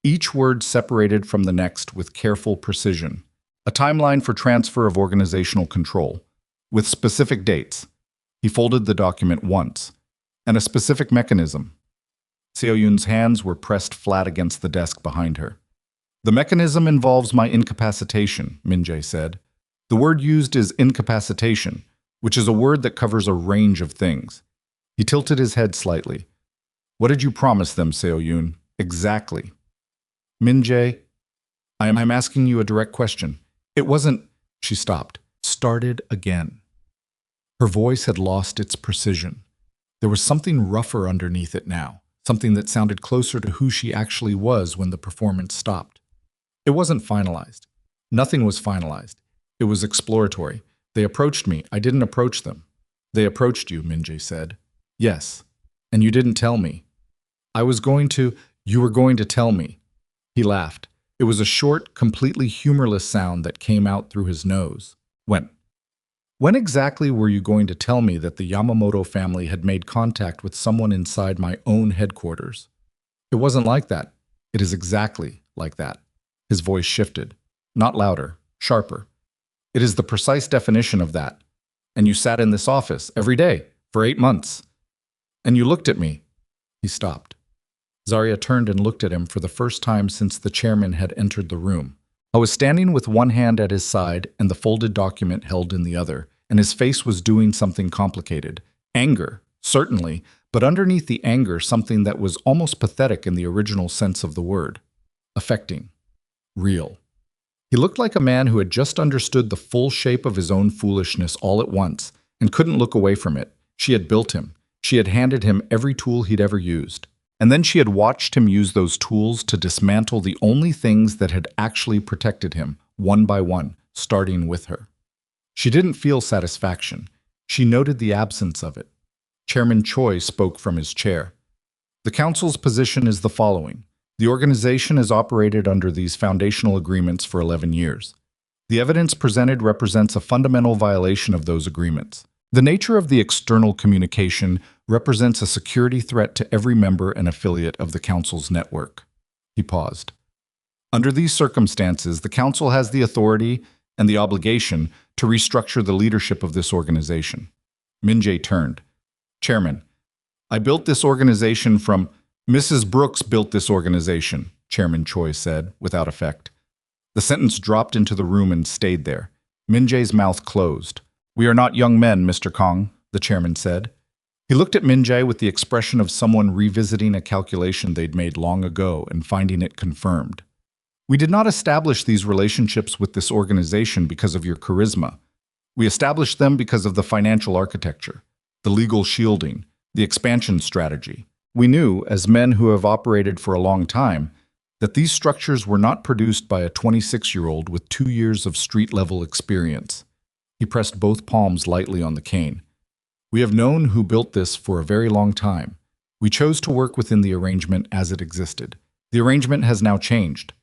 Each word separated from the next with careful precision. A timeline for transfer of organizational control, with specific dates. He folded the document once, and a specific mechanism. Seo-yoon's hands were pressed flat against the desk behind her. "The mechanism involves my incapacitation," Min-jae said. "The word used is incapacitation, which is a word that covers a range of things." He tilted his head slightly. "What did you promise them, Seo-yoon? Exactly." "Min-jae, I'm asking you a direct question. It wasn't—" She stopped, started again. Her voice had lost its precision. There was something rougher underneath it now, something that sounded closer to who she actually was when the performance stopped. "It wasn't finalized. Nothing was finalized. It was exploratory. They approached me. I didn't approach them." "They approached you," Min-jae said. "Yes. And you didn't tell me." "I was going to—" "You were going to tell me." He laughed. It was a short, completely humorless sound that came out through his nose. When exactly were you going to tell me that the Yamamoto family had made contact with someone inside my own headquarters?" "It wasn't like that." "It is exactly like that." His voice shifted. Not louder, sharper. "It is the precise definition of that. And you sat in this office every day for 8 months. And you looked at me." He stopped. Zarya turned and looked at him for the first time since the chairman had entered the room. I was standing with one hand at his side and the folded document held in the other, and his face was doing something complicated. Anger, certainly, but underneath the anger something that was almost pathetic in the original sense of the word. Affecting. Real. He looked like a man who had just understood the full shape of his own foolishness all at once and couldn't look away from it. She had built him. She had handed him every tool he'd ever used. And then she had watched him use those tools to dismantle the only things that had actually protected him, one by one, starting with her. She didn't feel satisfaction. She noted the absence of it. Chairman Choi spoke from his chair. "The Council's position is the following. The organization has operated under these foundational agreements for 11 years. The evidence presented represents a fundamental violation of those agreements. The nature of the external communication represents a security threat to every member and affiliate of the Council's network." He paused. "Under these circumstances, the Council has the authority and the obligation to restructure the leadership of this organization." Min-jae turned. "Chairman, I built this organization from—" "Mrs. Brooks built this organization," Chairman Choi said, without effect. The sentence dropped into the room and stayed there. Min-jae's mouth closed. "We are not young men, Mr. Kong," the chairman said. He looked at Min-jae with the expression of someone revisiting a calculation they'd made long ago and finding it confirmed. "We did not establish these relationships with this organization because of your charisma. We established them because of the financial architecture, the legal shielding, the expansion strategy. We knew, as men who have operated for a long time, that these structures were not produced by a 26-year-old with 2 years of street-level experience." He pressed both palms lightly on the cane. "We have known who built this for a very long time. We chose to work within the arrangement as it existed. The arrangement has now changed."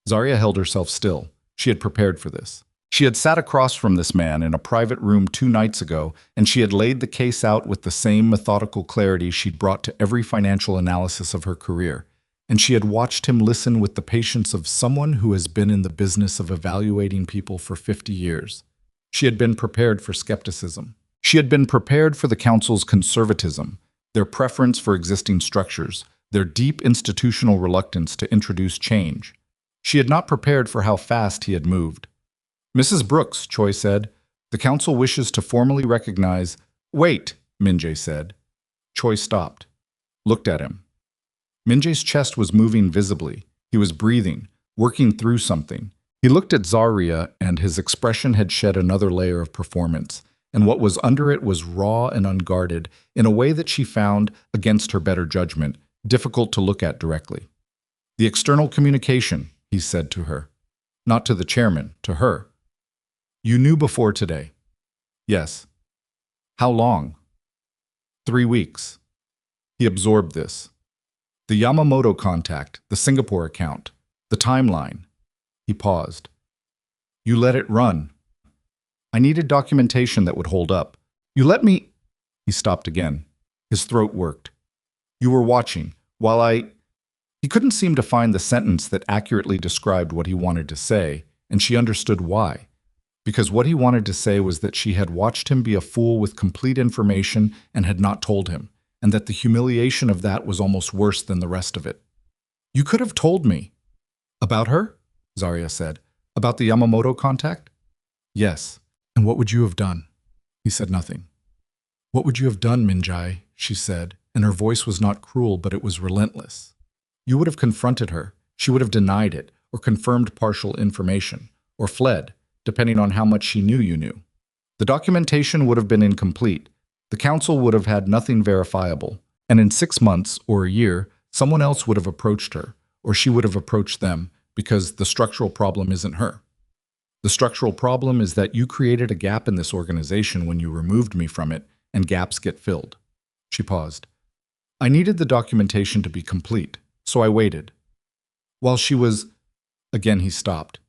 Zarya held herself still. She had prepared for this. She had sat across from this man in a private room 2 nights ago, and she had laid the case out with the same methodical clarity she'd brought to every financial analysis of her career. And she had watched him listen with the patience of someone who has been in the business of evaluating people for 50 years. She had been prepared for skepticism. She had been prepared for the Council's conservatism, their preference for existing structures, their deep institutional reluctance to introduce change. She had not prepared for how fast he had moved. Mrs. Brooks, Choi said, the council wishes to formally recognize— Wait, Min-jae said. Choi stopped, looked at him. Min-jae's chest was moving visibly. He was breathing, working through something. He looked at Zarya, and his expression had shed another layer of performance, and what was under it was raw and unguarded, in a way that she found, against her better judgment, difficult to look at directly. The external communication, he said to her. Not to the chairman, to her. You knew before today. Yes. How long? 3 weeks. He absorbed this. The Yamamoto contact, the Singapore account, the timeline. He paused. You let it run. I needed documentation that would hold up. You let me— He stopped again. His throat worked. You were watching, while He couldn't seem to find the sentence that accurately described what he wanted to say, and she understood why. Because what he wanted to say was that she had watched him be a fool with complete information and had not told him, and that the humiliation of that was almost worse than the rest of it. You could have told me. About her? Zarya said. About the Yamamoto contact? Yes. And what would you have done? He said nothing. What would you have done, Min-jae? She said, and her voice was not cruel, but it was relentless. You would have confronted her. She would have denied it, or confirmed partial information, or fled, depending on how much she knew you knew. The documentation would have been incomplete. The council would have had nothing verifiable, and in 6 months or a year, someone else would have approached her, or she would have approached them, because the structural problem isn't her. The structural problem is that you created a gap in this organization when you removed me from it, and gaps get filled. She paused. I needed the documentation to be complete, so I waited. While she was— Again he stopped.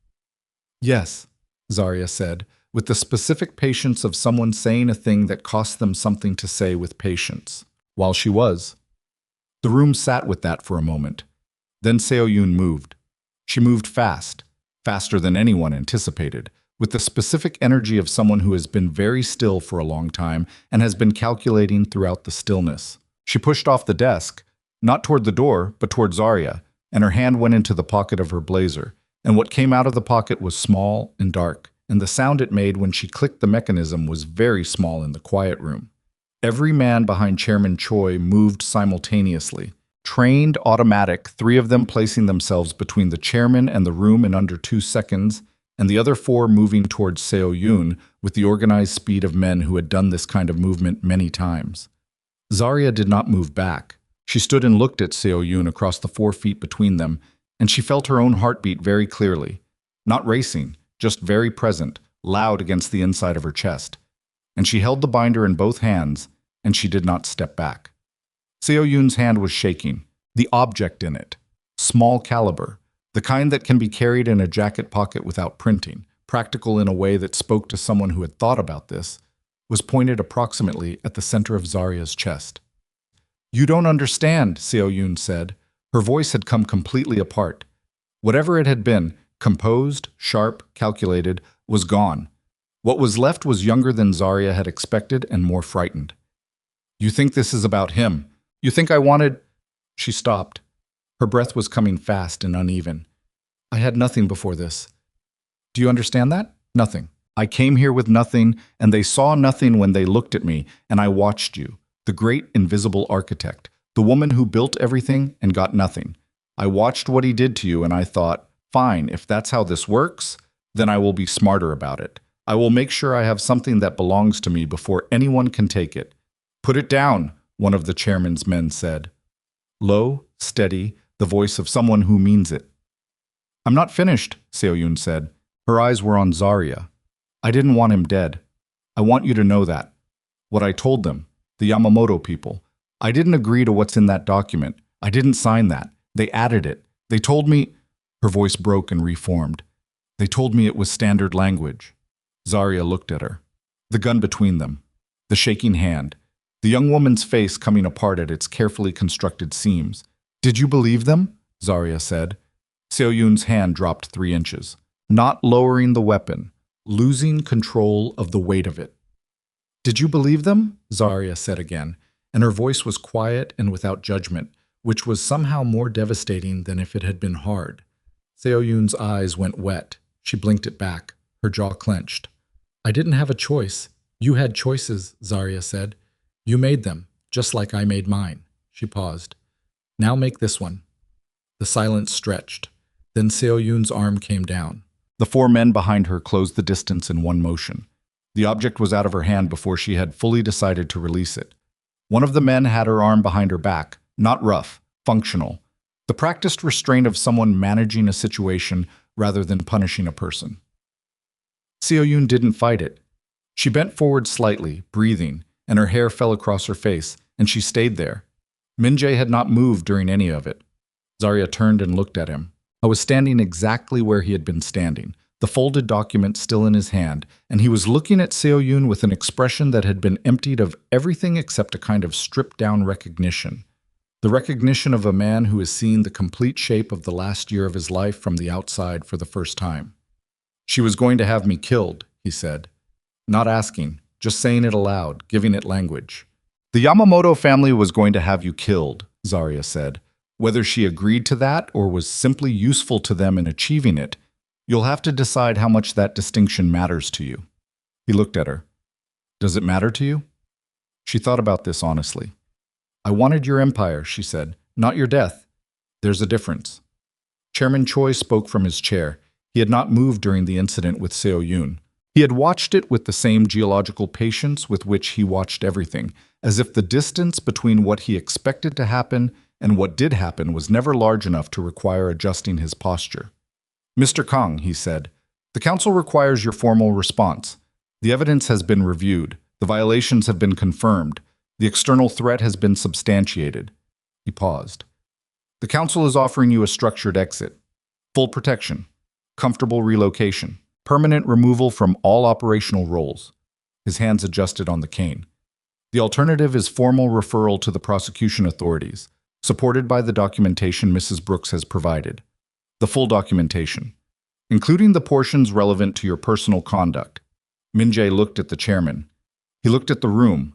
Yes, Zarya said, with the specific patience of someone saying a thing that cost them something to say with patience. While she was. The room sat with that for a moment. Then Seo-yoon moved. She moved fast, faster than anyone anticipated, with the specific energy of someone who has been very still for a long time and has been calculating throughout the stillness. She pushed off the desk, not toward the door, but toward Zarya, and her hand went into the pocket of her blazer, and what came out of the pocket was small and dark, and the sound it made when she clicked the mechanism was very small in the quiet room. Every man behind Chairman Choi moved simultaneously. Trained, automatic, 3 of them placing themselves between the chairman and the room in under 2 seconds, and the other 4 moving towards Seo-yoon with the organized speed of men who had done this kind of movement many times. Zarya did not move back. She stood and looked at Seo-yoon across the 4 feet between them, and she felt her own heartbeat very clearly. Not racing, just very present, loud against the inside of her chest. And she held the binder in both hands, and she did not step back. Seo-yoon's hand was shaking, the object in it, small caliber, the kind that can be carried in a jacket pocket without printing, practical in a way that spoke to someone who had thought about this, was pointed approximately at the center of Zarya's chest. You don't understand, Seo-yoon said. Her voice had come completely apart. Whatever it had been, composed, sharp, calculated, was gone. What was left was younger than Zarya had expected and more frightened. You think this is about him? You think I wanted— She stopped. Her breath was coming fast and uneven. I had nothing before this. Do you understand that? Nothing. I came here with nothing, and they saw nothing when they looked at me, and I watched you, the great invisible architect, the woman who built everything and got nothing. I watched what he did to you, and I thought, fine, if that's how this works, then I will be smarter about it. I will make sure I have something that belongs to me before anyone can take it. Put it down, one of the chairman's men said. Low, steady, the voice of someone who means it. I'm not finished, Seo-yoon said. Her eyes were on Zarya. I didn't want him dead. I want you to know that. What I told them, the Yamamoto people. I didn't agree to what's in that document. I didn't sign that. They added it. They told me— Her voice broke and reformed. They told me it was standard language. Zarya looked at her. The gun between them. The shaking hand. The young woman's face coming apart at its carefully constructed seams. Did you believe them? Zarya said. Seo-yoon's hand dropped 3 inches. Not lowering the weapon. Losing control of the weight of it. Did you believe them? Zarya said again, and her voice was quiet and without judgment, which was somehow more devastating than if it had been hard. Seo-yoon's eyes went wet. She blinked it back. Her jaw clenched. I didn't have a choice. You had choices, Zarya said. You made them, just like I made mine. She paused. Now make this one. The silence stretched. Then Seo Yoon's arm came down. The four men behind her closed the distance in one motion. The object was out of her hand before she had fully decided to release it. One of the men had her arm behind her back, not rough, functional. The practiced restraint of someone managing a situation rather than punishing a person. Seo Yoon didn't fight it. She bent forward slightly, breathing, and her hair fell across her face, and she stayed there. Min Jae had not moved during any of it. Zarya turned and looked at him. I was standing exactly where he had been standing, the folded document still in his hand, and he was looking at Seo Yoon with an expression that had been emptied of everything except a kind of stripped-down recognition. The recognition of a man who has seen the complete shape of the last year of his life from the outside for the first time. She was going to have me killed, he said. Not asking, just saying it aloud, giving it language. The Yamamoto family was going to have you killed, Zarya said. Whether she agreed to that or was simply useful to them in achieving it, you'll have to decide how much that distinction matters to you. He looked at her. Does it matter to you? She thought about this honestly. I wanted your empire, she said, not your death. There's a difference. Chairman Choi spoke from his chair. He had not moved during the incident with Seo Yoon. He had watched it with the same geological patience with which he watched everything, as if the distance between what he expected to happen and what did happen was never large enough to require adjusting his posture. Mr. Kang, he said, the council requires your formal response. The evidence has been reviewed. The violations have been confirmed. The external threat has been substantiated. He paused. The council is offering you a structured exit, full protection, comfortable relocation, permanent removal from all operational roles. His hands adjusted on the cane. The alternative is formal referral to the prosecution authorities, supported by the documentation Mrs. Brooks has provided. The full documentation, including the portions relevant to your personal conduct. Min Jae looked at the chairman. He looked at the room.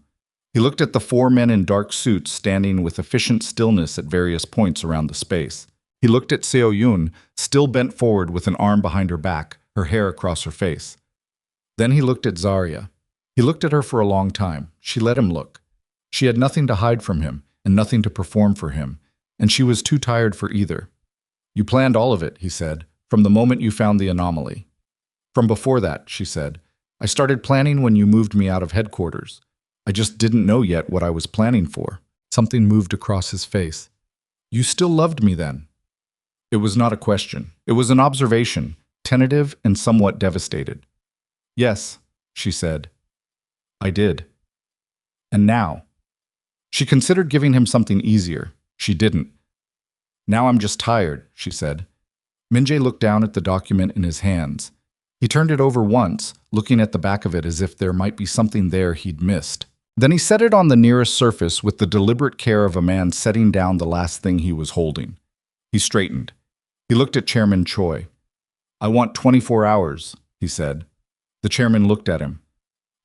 He looked at the four men in dark suits standing with efficient stillness at various points around the space. He looked at Seo Yoon, still bent forward with an arm behind her back, her hair across her face. Then he looked at Zarya. He looked at her for a long time. She let him look. She had nothing to hide from him and nothing to perform for him, and she was too tired for either. You planned all of it, he said, from the moment you found the anomaly. From before that, she said. I started planning when you moved me out of headquarters. I just didn't know yet what I was planning for. Something moved across his face. You still loved me then. It was not a question. It was an observation, tentative and somewhat devastated. Yes, she said. I did. And now? She considered giving him something easier. She didn't. Now I'm just tired, she said. Min Jae looked down at the document in his hands. He turned it over once, looking at the back of it as if there might be something there he'd missed. Then he set it on the nearest surface with the deliberate care of a man setting down the last thing he was holding. He straightened. He looked at Chairman Choi. I want 24 hours, he said. The chairman looked at him.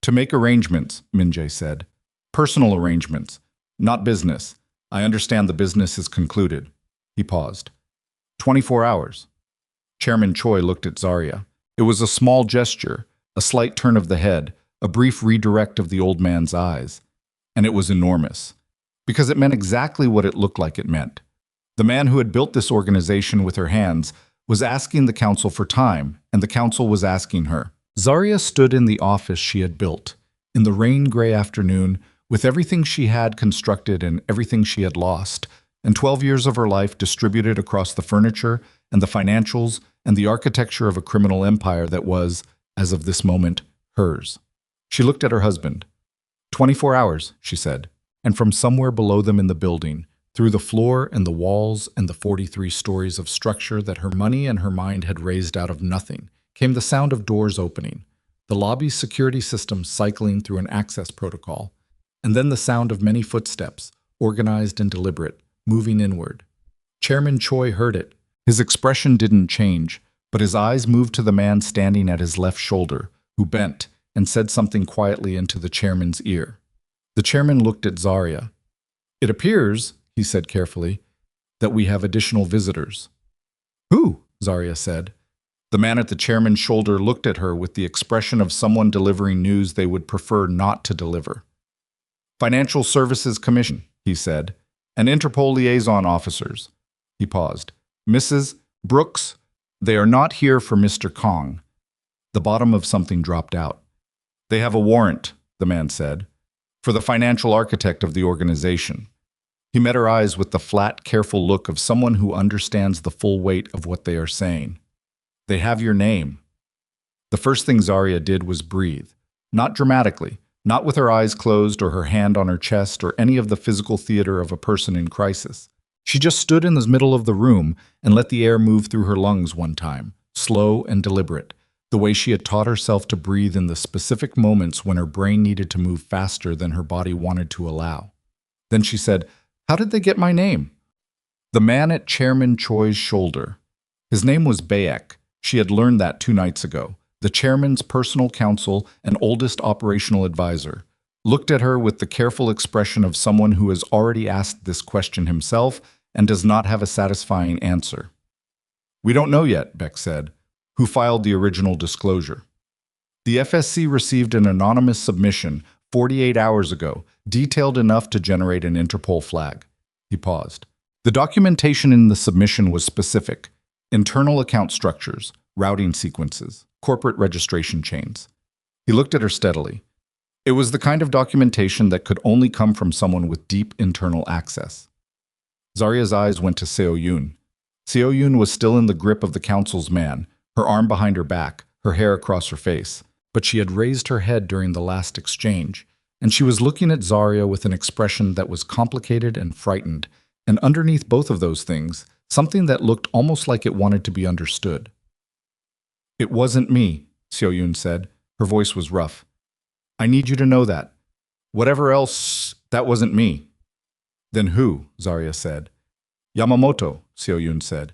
To make arrangements, Min Jae said. Personal arrangements, not business. I understand the business is concluded. He paused. 24 hours. Chairman Choi looked at Zarya. It was a small gesture, a slight turn of the head, a brief redirect of the old man's eyes. And it was enormous, because it meant exactly what it looked like it meant. The man who had built this organization with her hands was asking the council for time, and the council was asking her. Zarya stood in the office she had built, in the rain-gray afternoon, with everything she had constructed and everything she had lost, and 12 years of her life distributed across the furniture and the financials and the architecture of a criminal empire that was, as of this moment, hers. She looked at her husband. 24 hours, she said, and from somewhere below them in the building, through the floor and the walls and the 43 stories of structure that her money and her mind had raised out of nothing, came the sound of doors opening, the lobby's security system cycling through an access protocol, and then the sound of many footsteps, organized and deliberate, moving inward. Chairman Choi heard it. His expression didn't change, but his eyes moved to the man standing at his left shoulder, who bent and said something quietly into the chairman's ear. The chairman looked at Zarya. It appears, he said carefully, that we have additional visitors. Who? Zarya said. The man at the chairman's shoulder looked at her with the expression of someone delivering news they would prefer not to deliver. Financial Services Commission, he said, and Interpol liaison officers. He paused. Mrs. Brooks, they are not here for Mr. Kong. The bottom of something dropped out. They have a warrant, the man said, for the financial architect of the organization. He met her eyes with the flat, careful look of someone who understands the full weight of what they are saying. They have your name. The first thing Zarya did was breathe, not dramatically, not with her eyes closed or her hand on her chest or any of the physical theater of a person in crisis. She just stood in the middle of the room and let the air move through her lungs one time, slow and deliberate, the way she had taught herself to breathe in the specific moments when her brain needed to move faster than her body wanted to allow. Then she said, "How did they get my name?" The man at Chairman Choi's shoulder. His name was Bayek. She had learned that 2 nights ago. The chairman's personal counsel and oldest operational advisor looked at her with the careful expression of someone who has already asked this question himself and does not have a satisfying answer. "We don't know yet," Beck said, who filed the original disclosure. The FSC received an anonymous submission 48 hours ago, detailed enough to generate an Interpol flag. He paused. The documentation in the submission was specific: internal account structures, routing sequences, corporate registration chains. He looked at her steadily. It was the kind of documentation that could only come from someone with deep internal access. Zarya's eyes went to Seo Yoon. Seo Yoon was still in the grip of the council's man, her arm behind her back, her hair across her face. But she had raised her head during the last exchange, and she was looking at Zarya with an expression that was complicated and frightened, and underneath both of those things, something that looked almost like it wanted to be understood. "It wasn't me," Seo Yoon said. Her voice was rough. "I need you to know that. Whatever else, that wasn't me." "Then who?" Zarya said. "Yamamoto," Seo Yoon said.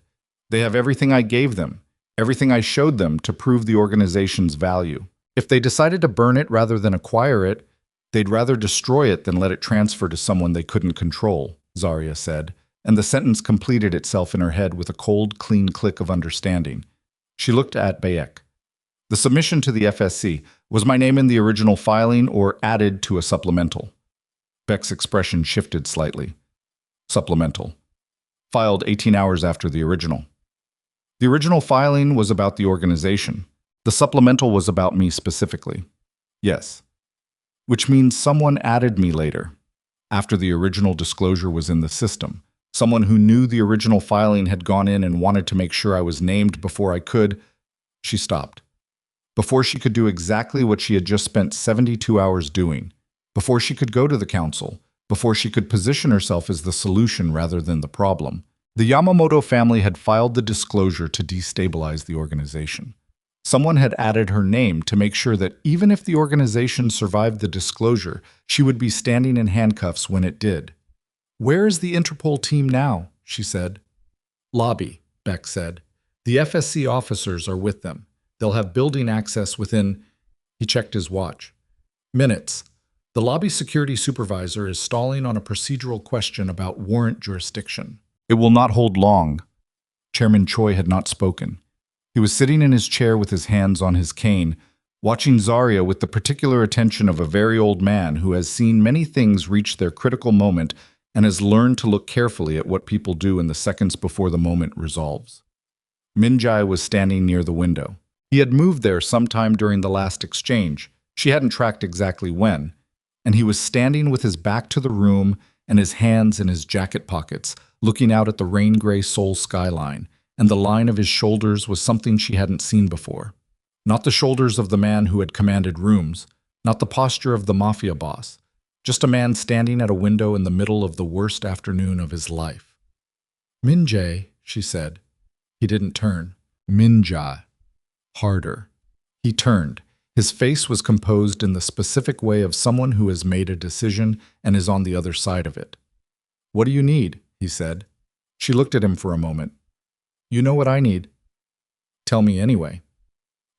"They have everything I gave them, everything I showed them to prove the organization's value. If they decided to burn it rather than acquire it, they'd rather destroy it than let it transfer to someone they couldn't control," Zarya said, and the sentence completed itself in her head with a cold, clean click of understanding. She looked at Bayek. "The submission to the FSC, was my name in the original filing or added to a supplemental?" Beck's expression shifted slightly. "Supplemental. Filed 18 hours after the original. The original filing was about the organization. The supplemental was about me specifically." "Yes." "Which means someone added me later, after the original disclosure was in the system. Someone who knew the original filing had gone in and wanted to make sure I was named before I could." She stopped. Before she could do exactly what she had just spent 72 hours doing. Before she could go to the council. Before she could position herself as the solution rather than the problem. The Yamamoto family had filed the disclosure to destabilize the organization. Someone had added her name to make sure that even if the organization survived the disclosure, she would be standing in handcuffs when it did. "Where is the Interpol team now?" she said. "Lobby," Beck said. "The FSC officers are with them. They'll have building access within—" He checked his watch. "Minutes. The lobby security supervisor is stalling on a procedural question about warrant jurisdiction." "It will not hold long." Chairman Choi had not spoken. He was sitting in his chair with his hands on his cane, watching Zarya with the particular attention of a very old man who has seen many things reach their critical moment and has learned to look carefully at what people do in the seconds before the moment resolves. Min-jae was standing near the window. He had moved there sometime during the last exchange. She hadn't tracked exactly when. And he was standing with his back to the room and his hands in his jacket pockets, looking out at the rain-gray Seoul skyline, and the line of his shoulders was something she hadn't seen before. Not the shoulders of the man who had commanded rooms, not the posture of the mafia boss, just a man standing at a window in the middle of the worst afternoon of his life. "Min-jae," she said. He didn't turn. "Min-jae." Harder. He turned. His face was composed in the specific way of someone who has made a decision and is on the other side of it. "What do you need?" he said. She looked at him for a moment. "You know what I need." "Tell me anyway."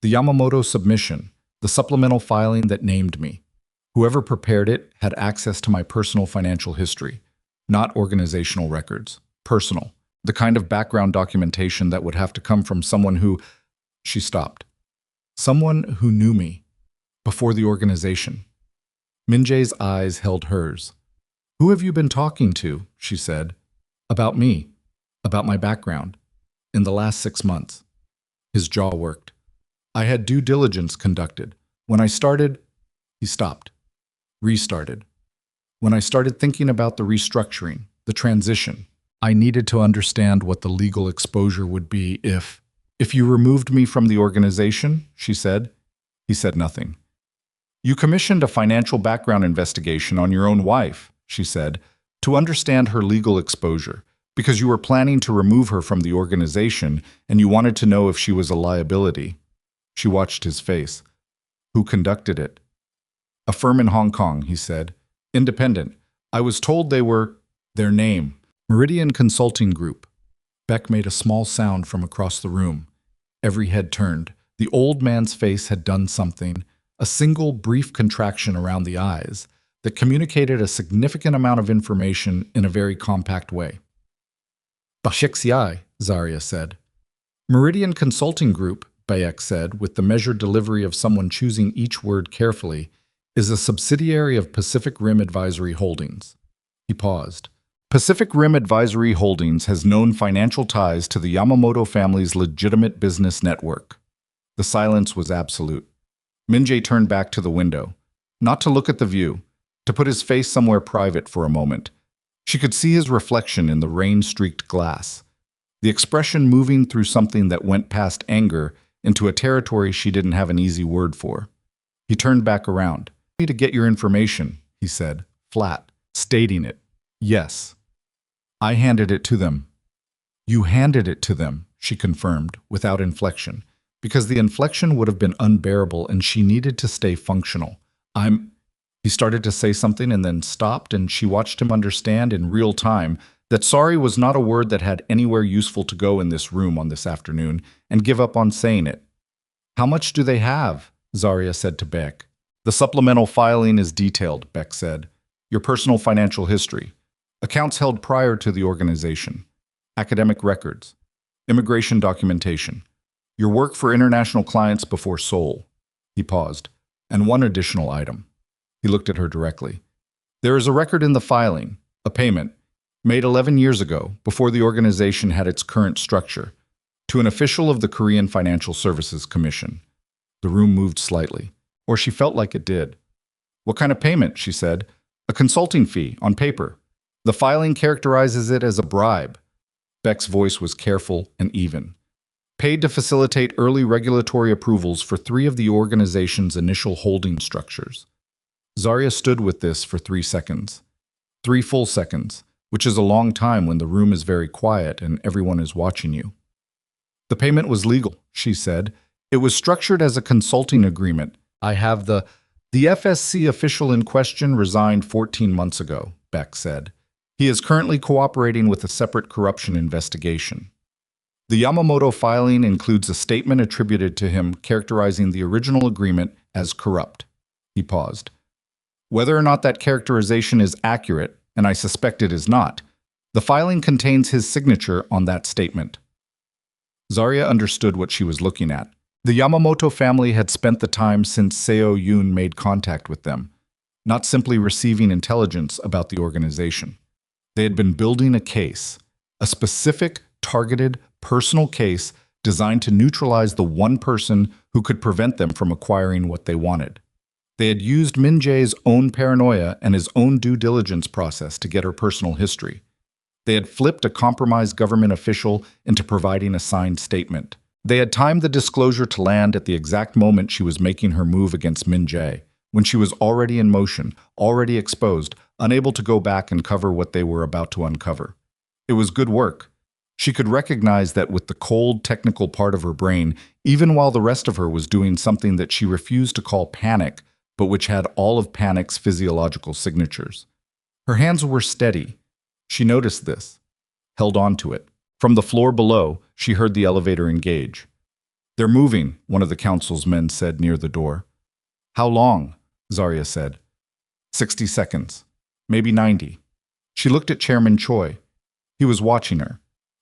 "The Yamamoto submission, the supplemental filing that named me. Whoever prepared it had access to my personal financial history, not organizational records. Personal. The kind of background documentation that would have to come from someone who—" She stopped. Someone who knew me. Before the organization. Min-jae's eyes held hers. Who have you been talking to? She said. About me. About my background. In the last 6 months. His jaw worked. I had due diligence conducted. When I started, he stopped. Restarted. When I started thinking about the restructuring, the transition, I needed to understand what the legal exposure would be if you removed me from the organization, she said. He said nothing. You commissioned a financial background investigation on your own wife, she said, to understand her legal exposure, because you were planning to remove her from the organization and you wanted to know if she was a liability. She watched his face. Who conducted it? A firm in Hong Kong, he said. Independent. I was told they were their name. Meridian Consulting Group. Beck made a small sound from across the room. Every head turned. The old man's face had done something, a single brief contraction around the eyes, that communicated a significant amount of information in a very compact way. Bashixiai, Zarya said. Meridian Consulting Group, Bayek said, with the measured delivery of someone choosing each word carefully, is a subsidiary of Pacific Rim Advisory Holdings. He paused. Pacific Rim Advisory Holdings has known financial ties to the Yamamoto family's legitimate business network. The silence was absolute. Min-jae turned back to the window, not to look at the view, to put his face somewhere private for a moment. She could see his reflection in the rain-streaked glass, the expression moving through something that went past anger into a territory she didn't have an easy word for. He turned back around. "I need to get your information," he said, flat, stating it. "Yes." "I handed it to them." "You handed it to them," she confirmed, without inflection, because the inflection would have been unbearable and she needed to stay functional. He started to say something and then stopped, and she watched him understand in real time that sorry was not a word that had anywhere useful to go in this room on this afternoon, and give up on saying it. "How much do they have?" Zarya said to Beck. "The supplemental filing is detailed," Beck said. "Your personal financial history. Accounts held prior to the organization. Academic records. Immigration documentation. Your work for international clients before Seoul." He paused. "And one additional item." He looked at her directly. "There is a record in the filing, a payment, made 11 years ago, before the organization had its current structure, to an official of the Korean Financial Services Commission." The room moved slightly, or she felt like it did. "What kind of payment?" she said. "A consulting fee, on paper. The filing characterizes it as a bribe." Beck's voice was careful and even. "Paid to facilitate early regulatory approvals for 3 of the organization's initial holding structures." Zarya stood with this for 3 seconds. 3 full seconds, which is a long time when the room is very quiet and everyone is watching you. "The payment was legal," she said. "It was structured as a consulting agreement. I have the FSC official in question resigned 14 months ago," Beck said. "He is currently cooperating with a separate corruption investigation. The Yamamoto filing includes a statement attributed to him characterizing the original agreement as corrupt." He paused. "Whether or not that characterization is accurate, and I suspect it is not, the filing contains his signature on that statement." Zarya understood what she was looking at. The Yamamoto family had spent the time since Seo Yoon made contact with them, not simply receiving intelligence about the organization. They had been building a case, a specific, targeted, personal case designed to neutralize the one person who could prevent them from acquiring what they wanted. They had used Min-jae's own paranoia and his own due diligence process to get her personal history. They had flipped a compromised government official into providing a signed statement. They had timed the disclosure to land at the exact moment she was making her move against Min-jae, when she was already in motion, already exposed, unable to go back and cover what they were about to uncover. It was good work. She could recognize that with the cold, technical part of her brain, even while the rest of her was doing something that she refused to call panic, but which had all of panic's physiological signatures. Her hands were steady. She noticed this, held on to it. From the floor below, she heard the elevator engage. "They're moving," one of the council's men said near the door. "How long?" Zarya said. 60 seconds. Maybe 90. She looked at Chairman Choi. He was watching her.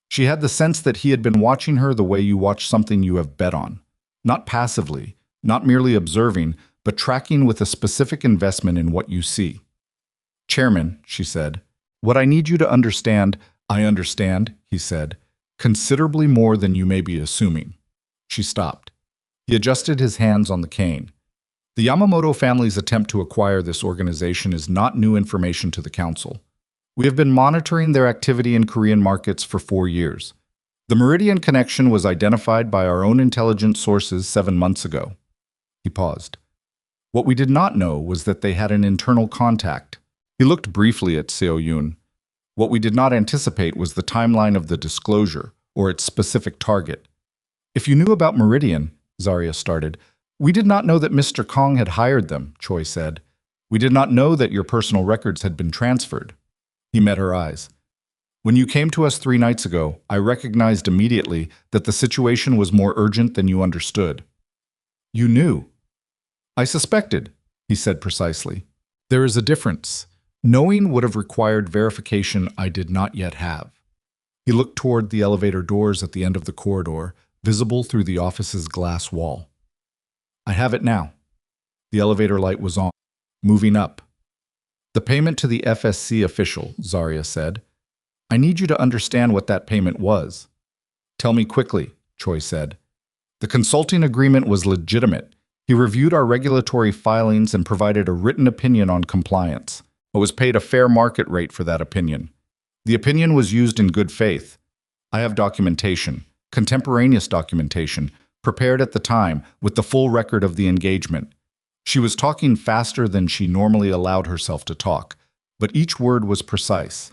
She had the sense that he had been watching her the way you watch something you have bet on. Not passively, not merely observing, but tracking with a specific investment in what you see. Chairman, she said, what I need you to understand, I understand, he said, considerably more than you may be assuming. She stopped. He adjusted his hands on the cane. The Yamamoto family's attempt to acquire this organization is not new information to the council. We have been monitoring their activity in Korean markets for 4 years. The Meridian connection was identified by our own intelligence sources 7 months ago. He paused. What we did not know was that they had an internal contact. He looked briefly at Seo Yoon. What we did not anticipate was the timeline of the disclosure, or its specific target. If you knew about Meridian, Zarya started, we did not know that Mr. Kong had hired them, Choi said. We did not know that your personal records had been transferred. He met her eyes. When you came to us 3 nights ago, I recognized immediately that the situation was more urgent than you understood. You knew. I suspected, he said precisely. There is a difference. Knowing would have required verification I did not yet have. He looked toward the elevator doors at the end of the corridor, visible through the office's glass wall. I have it now. The elevator light was on, moving up. The payment to the FSC official, Zarya said. I need you to understand what that payment was. Tell me quickly, Choi said. The consulting agreement was legitimate. He reviewed our regulatory filings and provided a written opinion on compliance. I was paid a fair market rate for that opinion. The opinion was used in good faith. I have documentation, contemporaneous documentation, prepared at the time with the full record of the engagement. She was talking faster than she normally allowed herself to talk, but each word was precise.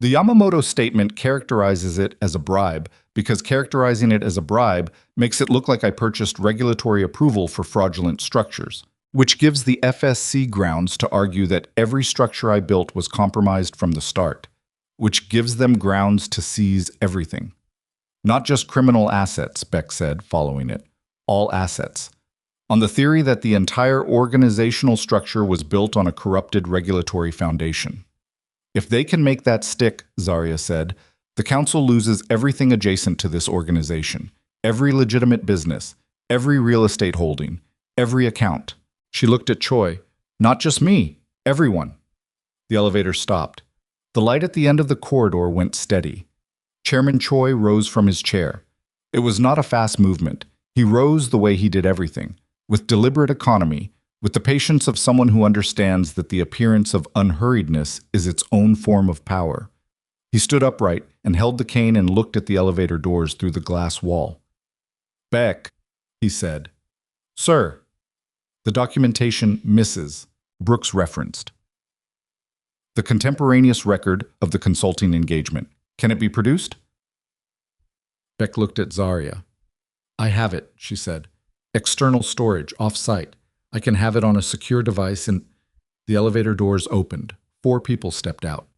The Yamamoto statement characterizes it as a bribe because characterizing it as a bribe makes it look like I purchased regulatory approval for fraudulent structures, which gives the FSC grounds to argue that every structure I built was compromised from the start, which gives them grounds to seize everything. Not just criminal assets, Beck said, following it. All assets. On the theory that the entire organizational structure was built on a corrupted regulatory foundation. If they can make that stick, Zarya said, the council loses everything adjacent to this organization. Every legitimate business, every real estate holding, every account. She looked at Choi. Not just me, everyone. The elevator stopped. The light at the end of the corridor went steady. Chairman Choi rose from his chair. It was not a fast movement. He rose the way he did everything, with deliberate economy, with the patience of someone who understands that the appearance of unhurriedness is its own form of power. He stood upright and held the cane and looked at the elevator doors through the glass wall. Beck, he said. Sir. The documentation misses, Brooks referenced. The contemporaneous record of the consulting engagement. Can it be produced? Beck looked at Zarya. I have it, she said. External storage, off-site. I can have it on a secure device and… The elevator doors opened. 4 people stepped out.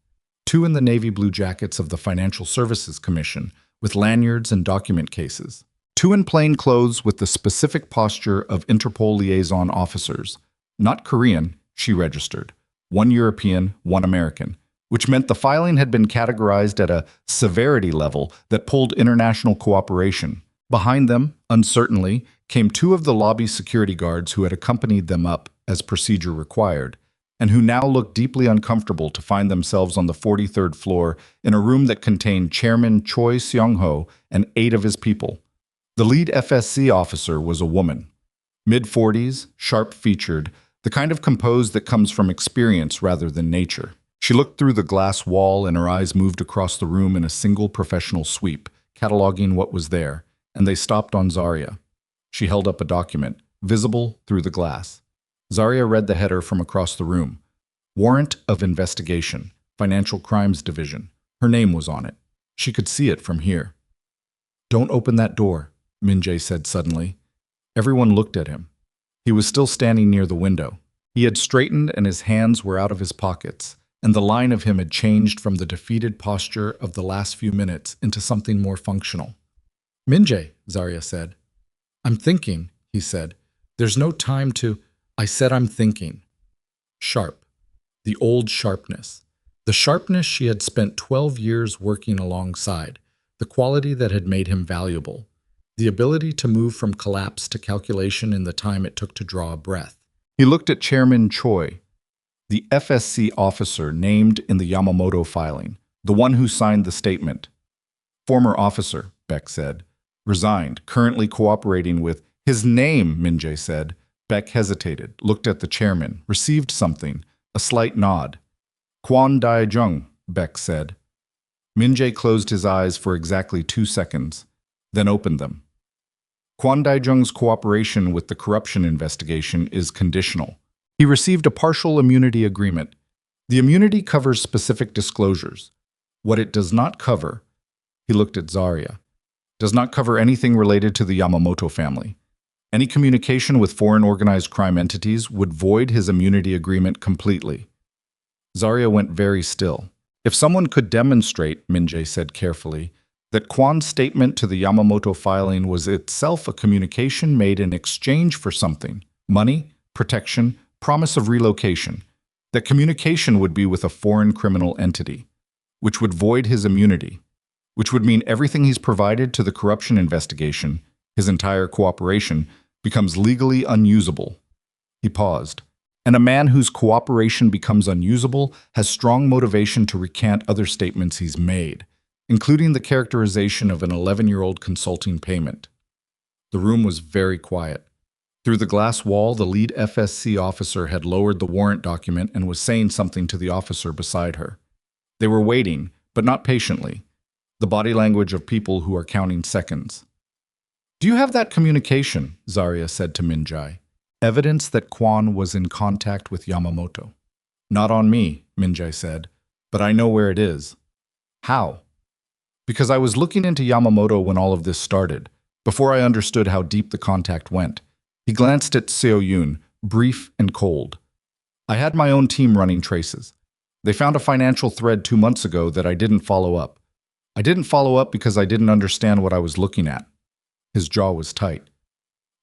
2 in the navy blue jackets of the Financial Services Commission, with lanyards and document cases. 2 in plain clothes with the specific posture of Interpol liaison officers. Not Korean, she registered. 1 European, 1 American, which meant the filing had been categorized at a severity level that pulled international cooperation. Behind them, uncertainly, came 2 of the lobby security guards who had accompanied them up, as procedure required, and who now looked deeply uncomfortable to find themselves on the 43rd floor in a room that contained Chairman Choi Seong-ho and 8 of his people. The lead FSC officer was a woman. Mid-40s, sharp-featured, the kind of composed that comes from experience rather than nature. She looked through the glass wall and her eyes moved across the room in a single professional sweep, cataloging what was there, and they stopped on Zarya. She held up a document, visible through the glass. Zarya read the header from across the room. Warrant of Investigation, Financial Crimes Division. Her name was on it. She could see it from here. Don't open that door, Min-jae said suddenly. Everyone looked at him. He was still standing near the window. He had straightened and his hands were out of his pockets, and the line of him had changed from the defeated posture of the last few minutes into something more functional. Min-jae, Zarya said. I'm thinking, he said. There's no time to… I said I'm thinking. Sharp. The old sharpness. The sharpness she had spent 12 years working alongside. The quality that had made him valuable. The ability to move from collapse to calculation in the time it took to draw a breath. He looked at Chairman Choi, the FSC officer named in the Yamamoto filing, the one who signed the statement. Former officer, Beck said. Resigned, currently cooperating with his name, Min-jae said. Beck hesitated, looked at the chairman, received something, a slight nod. Kwon Dae-jung, Beck said. Min-jae closed his eyes for exactly 2 seconds, then opened them. Kwon Dae-jung's cooperation with the corruption investigation is conditional. He received a partial immunity agreement. The immunity covers specific disclosures. What it does not cover, he looked at Zarya, does not cover anything related to the Yamamoto family. Any communication with foreign organized crime entities would void his immunity agreement completely. Zarya went very still. If someone could demonstrate, Min-jae said carefully, that Kwon's statement to the Yamamoto filing was itself a communication made in exchange for something, money, protection, promise of relocation, that communication would be with a foreign criminal entity, which would void his immunity, which would mean everything he's provided to the corruption investigation, his entire cooperation, becomes legally unusable. He paused. And a man whose cooperation becomes unusable has strong motivation to recant other statements he's made, including the characterization of an 11-year-old consulting payment. The room was very quiet. Through the glass wall, the lead FSC officer had lowered the warrant document and was saying something to the officer beside her. They were waiting, but not patiently, the body language of people who are counting seconds. "Do you have that communication?" Zarya said to Min-jae. Evidence that Kwon was in contact with Yamamoto. "Not on me," Min-jae said, "but I know where it is." "How?" "Because I was looking into Yamamoto when all of this started, before I understood how deep the contact went." He glanced at Seo-yoon, brief and cold. "I had my own team running traces. They found a financial thread 2 months ago that I didn't follow up. I didn't follow up because I didn't understand what I was looking at." His jaw was tight.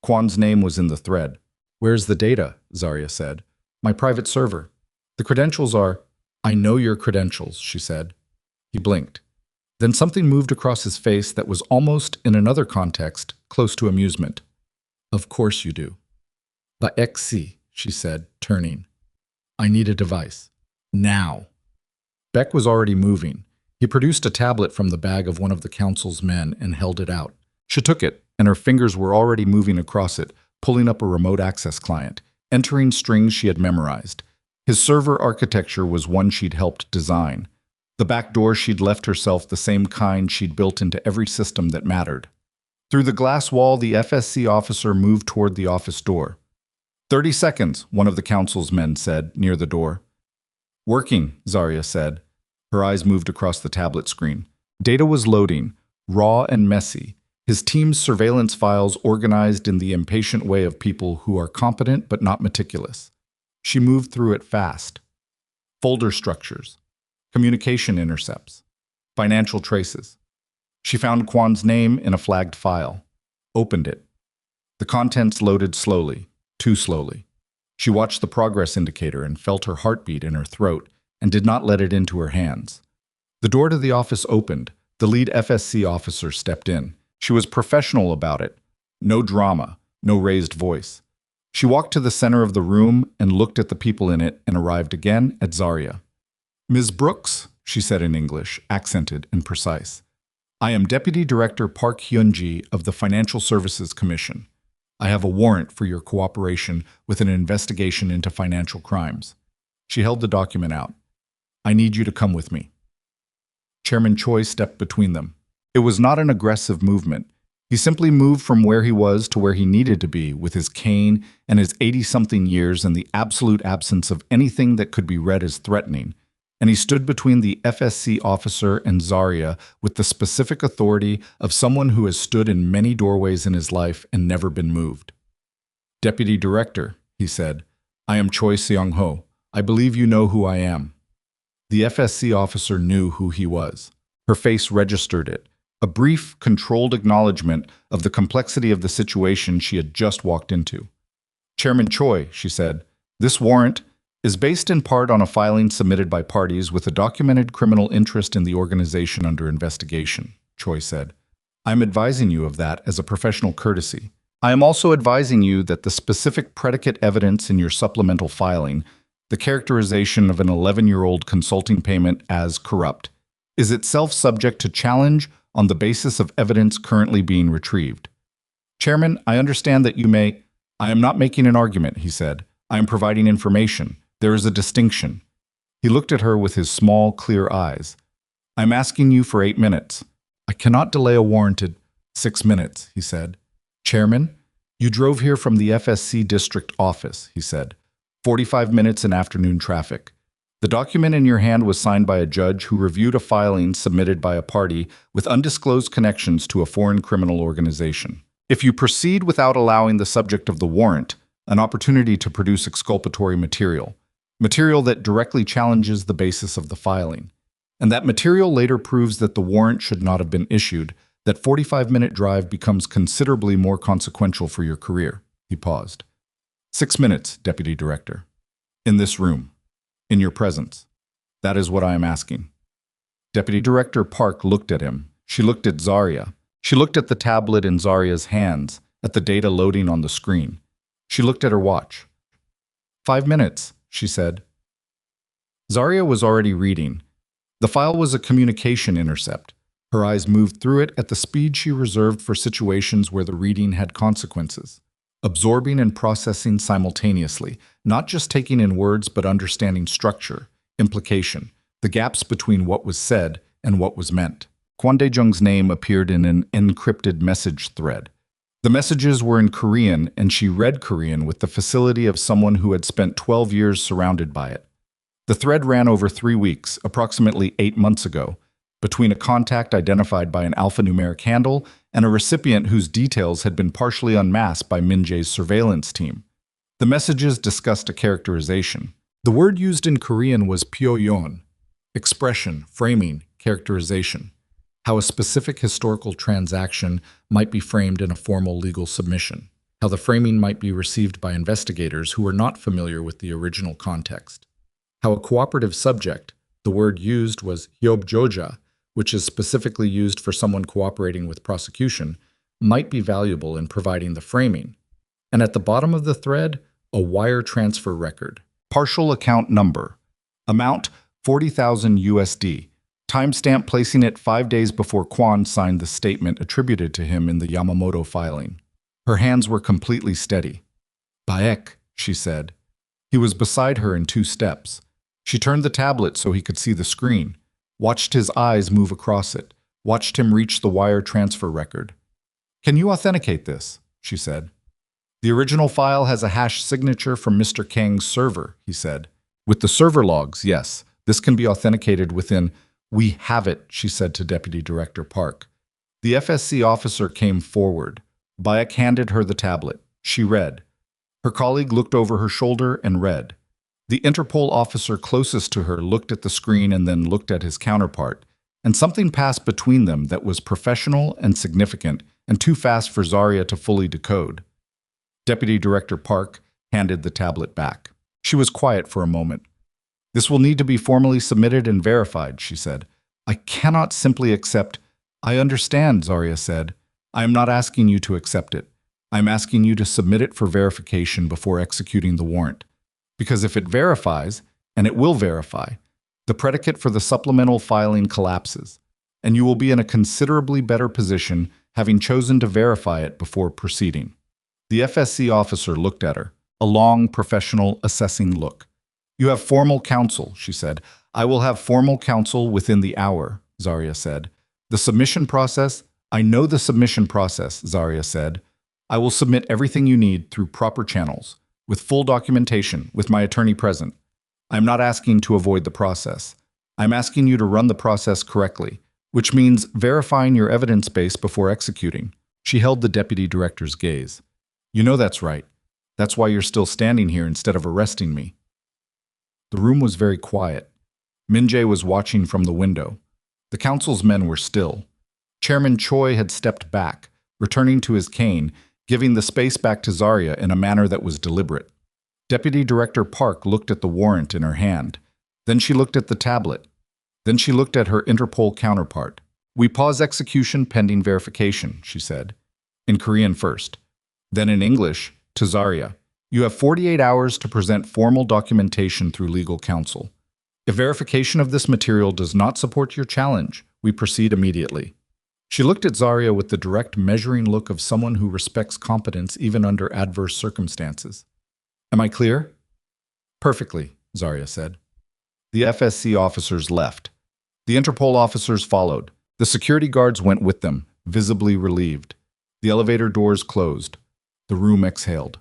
Kwon's name was in the thread. "Where's the data?" Zarya said. "My private server. The credentials are—" "I know your credentials," she said. He blinked. Then something moved across his face that was almost, in another context, close to amusement. "Of course you do." "But XC," she said, turning. "I need a device. Now." Beck was already moving. He produced a tablet from the bag of one of the council's men and held it out. She took it, and her fingers were already moving across it, pulling up a remote access client, entering strings she had memorized. His server architecture was one she'd helped design. The back door she'd left herself the same kind she'd built into every system that mattered. Through the glass wall, the FSC officer moved toward the office door. 30 seconds, one of the council's men said, near the door. "Working," Zarya said. Her eyes moved across the tablet screen. Data was loading, raw and messy. His team's surveillance files organized in the impatient way of people who are competent but not meticulous. She moved through it fast. Folder structures, communication intercepts, financial traces. She found Kwon's name in a flagged file. Opened it. The contents loaded slowly, too slowly. She watched the progress indicator and felt her heartbeat in her throat and did not let it into her hands. The door to the office opened. The lead FSC officer stepped in. She was professional about it. No drama, no raised voice. She walked to the center of the room and looked at the people in it and arrived again at Zarya. "Ms. Brooks," she said in English, accented and precise. "I am Deputy Director Park Hyun-ji of the Financial Services Commission. I have a warrant for your cooperation with an investigation into financial crimes." She held the document out. "I need you to come with me." Chairman Choi stepped between them. It was not an aggressive movement. He simply moved from where he was to where he needed to be with his cane and his 80-something years and the absolute absence of anything that could be read as threatening. And he stood between the FSC officer and Zarya with the specific authority of someone who has stood in many doorways in his life and never been moved. "Deputy Director," he said, "I am Choi Seong-ho. I believe you know who I am." The FSC officer knew who he was. Her face registered it. A brief, controlled acknowledgement of the complexity of the situation she had just walked into. "Chairman Choi," she said, "this warrant is based in part on a filing submitted by parties with a documented criminal interest in the organization under investigation," Choi said. I am advising you of that as a professional courtesy. I am also advising you that the specific predicate evidence in your supplemental filing, the characterization of an 11-year-old consulting payment as corrupt, is itself subject to challenge on the basis of evidence currently being retrieved. Chairman, I understand that you may— I am not making an argument, he said. I am providing information. There is a distinction. He looked at her with his small, clear eyes. I am asking you for 8 minutes. I cannot delay a warranted— 6 minutes, he said. Chairman, you drove here from the FSC district office, he said. 45 minutes in afternoon traffic. The document in your hand was signed by a judge who reviewed a filing submitted by a party with undisclosed connections to a foreign criminal organization. If you proceed without allowing the subject of the warrant an opportunity to produce exculpatory material that directly challenges the basis of the filing, and that material later proves that the warrant should not have been issued, that 45-minute drive becomes considerably more consequential for your career. He paused. 6 minutes, Deputy Director. In this room. In your presence. That is what I am asking. Deputy Director Park looked at him. She looked at Zarya. She looked at the tablet in Zarya's hands, at the data loading on the screen. She looked at her watch. 5 minutes, she said. Zarya was already reading. The file was a communication intercept. Her eyes moved through it at the speed she reserved for situations where the reading had consequences. Absorbing and processing simultaneously, not just taking in words but understanding structure, implication, the gaps between what was said and what was meant. Kwon Dae-jung's name appeared in an encrypted message thread. The messages were in Korean, and she read Korean with the facility of someone who had spent 12 years surrounded by it. The thread ran over 3 weeks, approximately 8 months ago, between a contact identified by an alphanumeric handle and a recipient whose details had been partially unmasked by Min Jae's surveillance team. The messages discussed a characterization. The word used in Korean was pyoyeon, expression, framing, characterization, how a specific historical transaction might be framed in a formal legal submission, how the framing might be received by investigators who were not familiar with the original context, how a cooperative subject, the word used was hyobjoja, which is specifically used for someone cooperating with prosecution, might be valuable in providing the framing. And at the bottom of the thread, a wire transfer record. Partial account number. Amount, 40,000 USD. Timestamp placing it 5 days before Kwon signed the statement attributed to him in the Yamamoto filing. Her hands were completely steady. Baek, she said. He was beside her in 2 steps. She turned the tablet so he could see the screen, watched his eyes move across it, watched him reach the wire transfer record. Can you authenticate this? She said. The original file has a hash signature from Mr. Kang's server, he said. With the server logs, yes. This can be authenticated within— We have it, she said to Deputy Director Park. The FSC officer came forward. Baek handed her the tablet. She read. Her colleague looked over her shoulder and read. The Interpol officer closest to her looked at the screen and then looked at his counterpart, and something passed between them that was professional and significant and too fast for Zarya to fully decode. Deputy Director Park handed the tablet back. She was quiet for a moment. This will need to be formally submitted and verified, she said. I cannot simply accept— I understand, Zarya said. I am not asking you to accept it. I am asking you to submit it for verification before executing the warrant. Because if it verifies, and it will verify, the predicate for the supplemental filing collapses, and you will be in a considerably better position having chosen to verify it before proceeding. The FSC officer looked at her, a long, professional, assessing look. You have formal counsel, she said. I will have formal counsel within the hour, Zarya said. The submission process— I know the submission process, Zarya said. I will submit everything you need through proper channels, with full documentation, with my attorney present. I am not asking to avoid the process. I am asking you to run the process correctly, which means verifying your evidence base before executing. She held the deputy director's gaze. You know that's right. That's why you're still standing here instead of arresting me. The room was very quiet. Min Jae was watching from the window. The council's men were still. Chairman Choi had stepped back, returning to his cane, giving the space back to Zarya in a manner that was deliberate. Deputy Director Park looked at the warrant in her hand. Then she looked at the tablet. Then she looked at her Interpol counterpart. We pause execution pending verification, she said. In Korean first. Then in English, to Zarya. You have 48 hours to present formal documentation through legal counsel. If verification of this material does not support your challenge, we proceed immediately. She looked at Zarya with the direct, measuring look of someone who respects competence even under adverse circumstances. Am I clear? Perfectly, Zarya said. The FSC officers left. The Interpol officers followed. The security guards went with them, visibly relieved. The elevator doors closed. The room exhaled.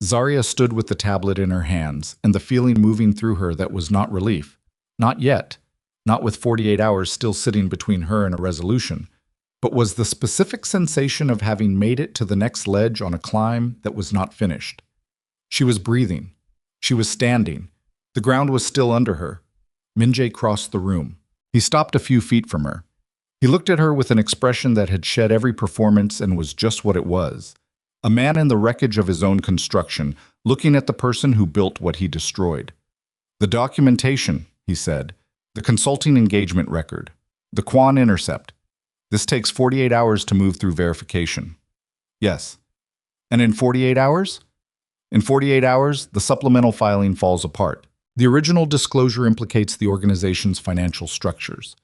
Zarya stood with the tablet in her hands, and the feeling moving through her that was not relief. Not yet. Not with 48 hours still sitting between her and a resolution, but was the specific sensation of having made it to the next ledge on a climb that was not finished. She was breathing. She was standing. The ground was still under her. Min-jae crossed the room. He stopped a few feet from her. He looked at her with an expression that had shed every performance and was just what it was. A man in the wreckage of his own construction, looking at the person who built what he destroyed. The documentation, he said. The consulting engagement record. The Quan intercept. This takes 48 hours to move through verification. Yes. And in 48 hours? In 48 hours, the supplemental filing falls apart. The original disclosure implicates the organization's financial structures.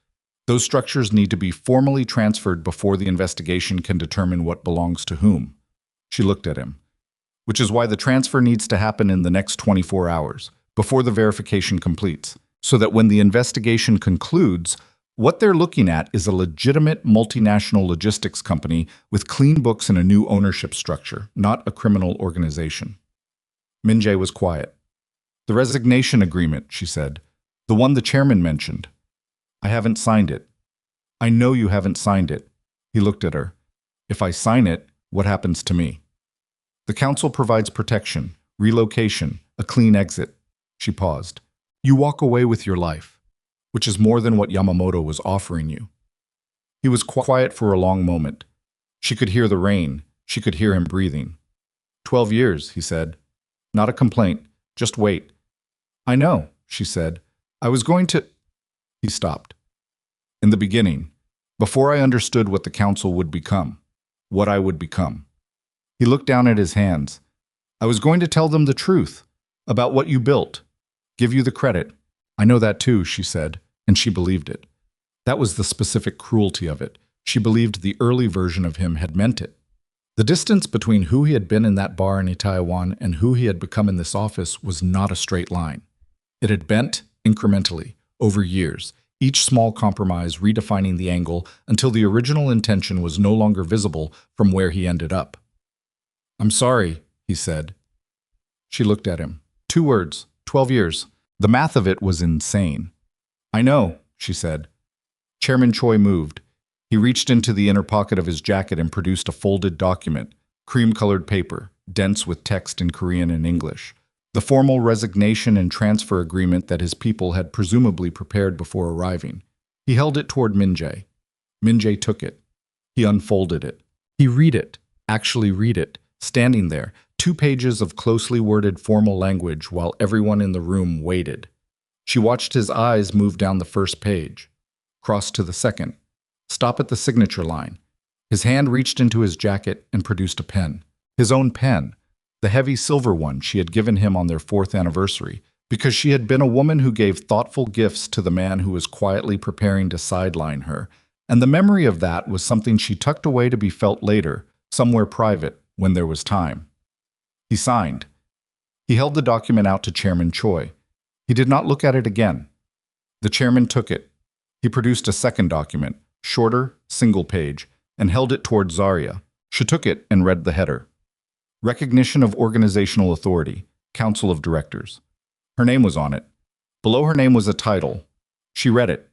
Those structures need to be formally transferred before the investigation can determine what belongs to whom. She looked at him. Which is why the transfer needs to happen in the next 24 hours, before the verification completes, so that when the investigation concludes, what they're looking at is a legitimate multinational logistics company with clean books and a new ownership structure, not a criminal organization. Min-jae was quiet. The resignation agreement, she said. The one the chairman mentioned. I haven't signed it. I know you haven't signed it. He looked at her. If I sign it, what happens to me? The council provides protection, relocation, a clean exit. She paused. You walk away with your life, which is more than what Yamamoto was offering you. He was quiet for a long moment. She could hear the rain. She could hear him breathing. 12 years, he said. Not a complaint. Just wait. I know, she said. I was going to... He stopped. In the beginning, before I understood what the council would become, what I would become. He looked down at his hands. I was going to tell them the truth about what you built. Give you the credit. I know that too, she said, and she believed it. That was the specific cruelty of it. She believed the early version of him had meant it. The distance between who he had been in that bar in Itaewon and who he had become in this office was not a straight line. It had bent incrementally, over years, each small compromise redefining the angle until the original intention was no longer visible from where he ended up. I'm sorry, he said. She looked at him. 2 words, 12 years. The math of it was insane. I know, she said. Chairman Choi moved. He reached into the inner pocket of his jacket and produced a folded document, cream-colored paper, dense with text in Korean and English. The formal resignation and transfer agreement that his people had presumably prepared before arriving. He held it toward Min-jae. Min-jae took it. He unfolded it. He read it, actually read it, standing there, 2 pages of closely worded formal language while everyone in the room waited. She watched his eyes move down the first page, cross to the second, stop at the signature line. His hand reached into his jacket and produced a pen. His own pen. The heavy silver one she had given him on their 4th anniversary, because she had been a woman who gave thoughtful gifts to the man who was quietly preparing to sideline her, and the memory of that was something she tucked away to be felt later, somewhere private, when there was time. He signed. He held the document out to Chairman Choi. He did not look at it again. The chairman took it. He produced a second document, shorter, single page, and held it toward Zarya. She took it and read the header. Recognition of Organizational Authority, Council of Directors. Her name was on it. Below her name was a title. She read it.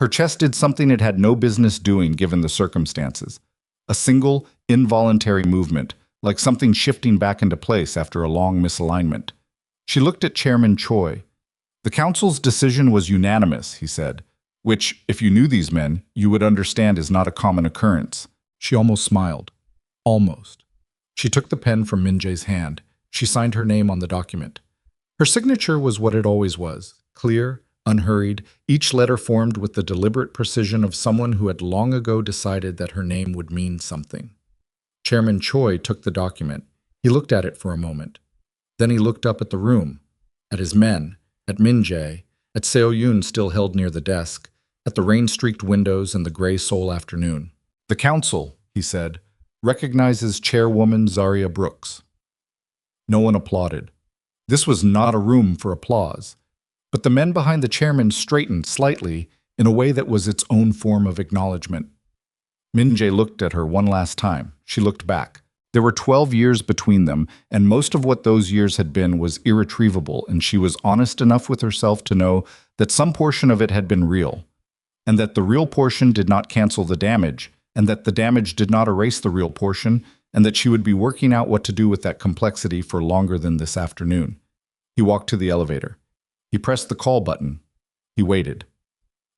Her chest did something it had no business doing given the circumstances. A single, involuntary movement, like something shifting back into place after a long misalignment. She looked at Chairman Choi. The council's decision was unanimous, he said, which, if you knew these men, you would understand is not a common occurrence. She almost smiled. Almost. She took the pen from Min-jae's hand. She signed her name on the document. Her signature was what it always was, clear, unhurried, each letter formed with the deliberate precision of someone who had long ago decided that her name would mean something. Chairman Choi took the document. He looked at it for a moment. Then he looked up at the room, at his men, at Min Jae, at Seo Yoon still held near the desk, at the rain-streaked windows and the gray Seoul afternoon. "The council," he said, "recognizes Chairwoman Zaria Brooks." No one applauded. This was not a room for applause. But the men behind the chairman straightened slightly in a way that was its own form of acknowledgement. Min Jae looked at her one last time. She looked back. There were 12 years between them, and most of what those years had been was irretrievable, and she was honest enough with herself to know that some portion of it had been real, and that the real portion did not cancel the damage, and that the damage did not erase the real portion, and that she would be working out what to do with that complexity for longer than this afternoon. He walked to the elevator. He pressed the call button. He waited.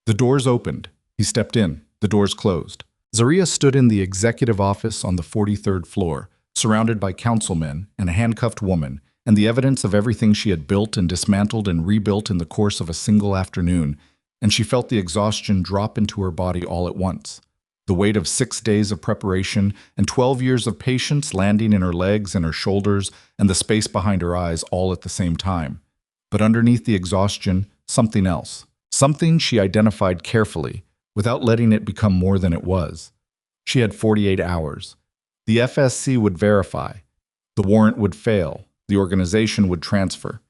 The doors opened. He stepped in. The doors closed. Zaria stood in the executive office on the 43rd floor, surrounded by councilmen and a handcuffed woman, and the evidence of everything she had built and dismantled and rebuilt in the course of a single afternoon, and she felt the exhaustion drop into her body all at once. The weight of 6 days of preparation and 12 years of patience landing in her legs and her shoulders and the space behind her eyes all at the same time. But underneath the exhaustion, something else. Something she identified carefully, without letting it become more than it was. She had 48 hours. The FSC would verify. The warrant would fail. The organization would transfer.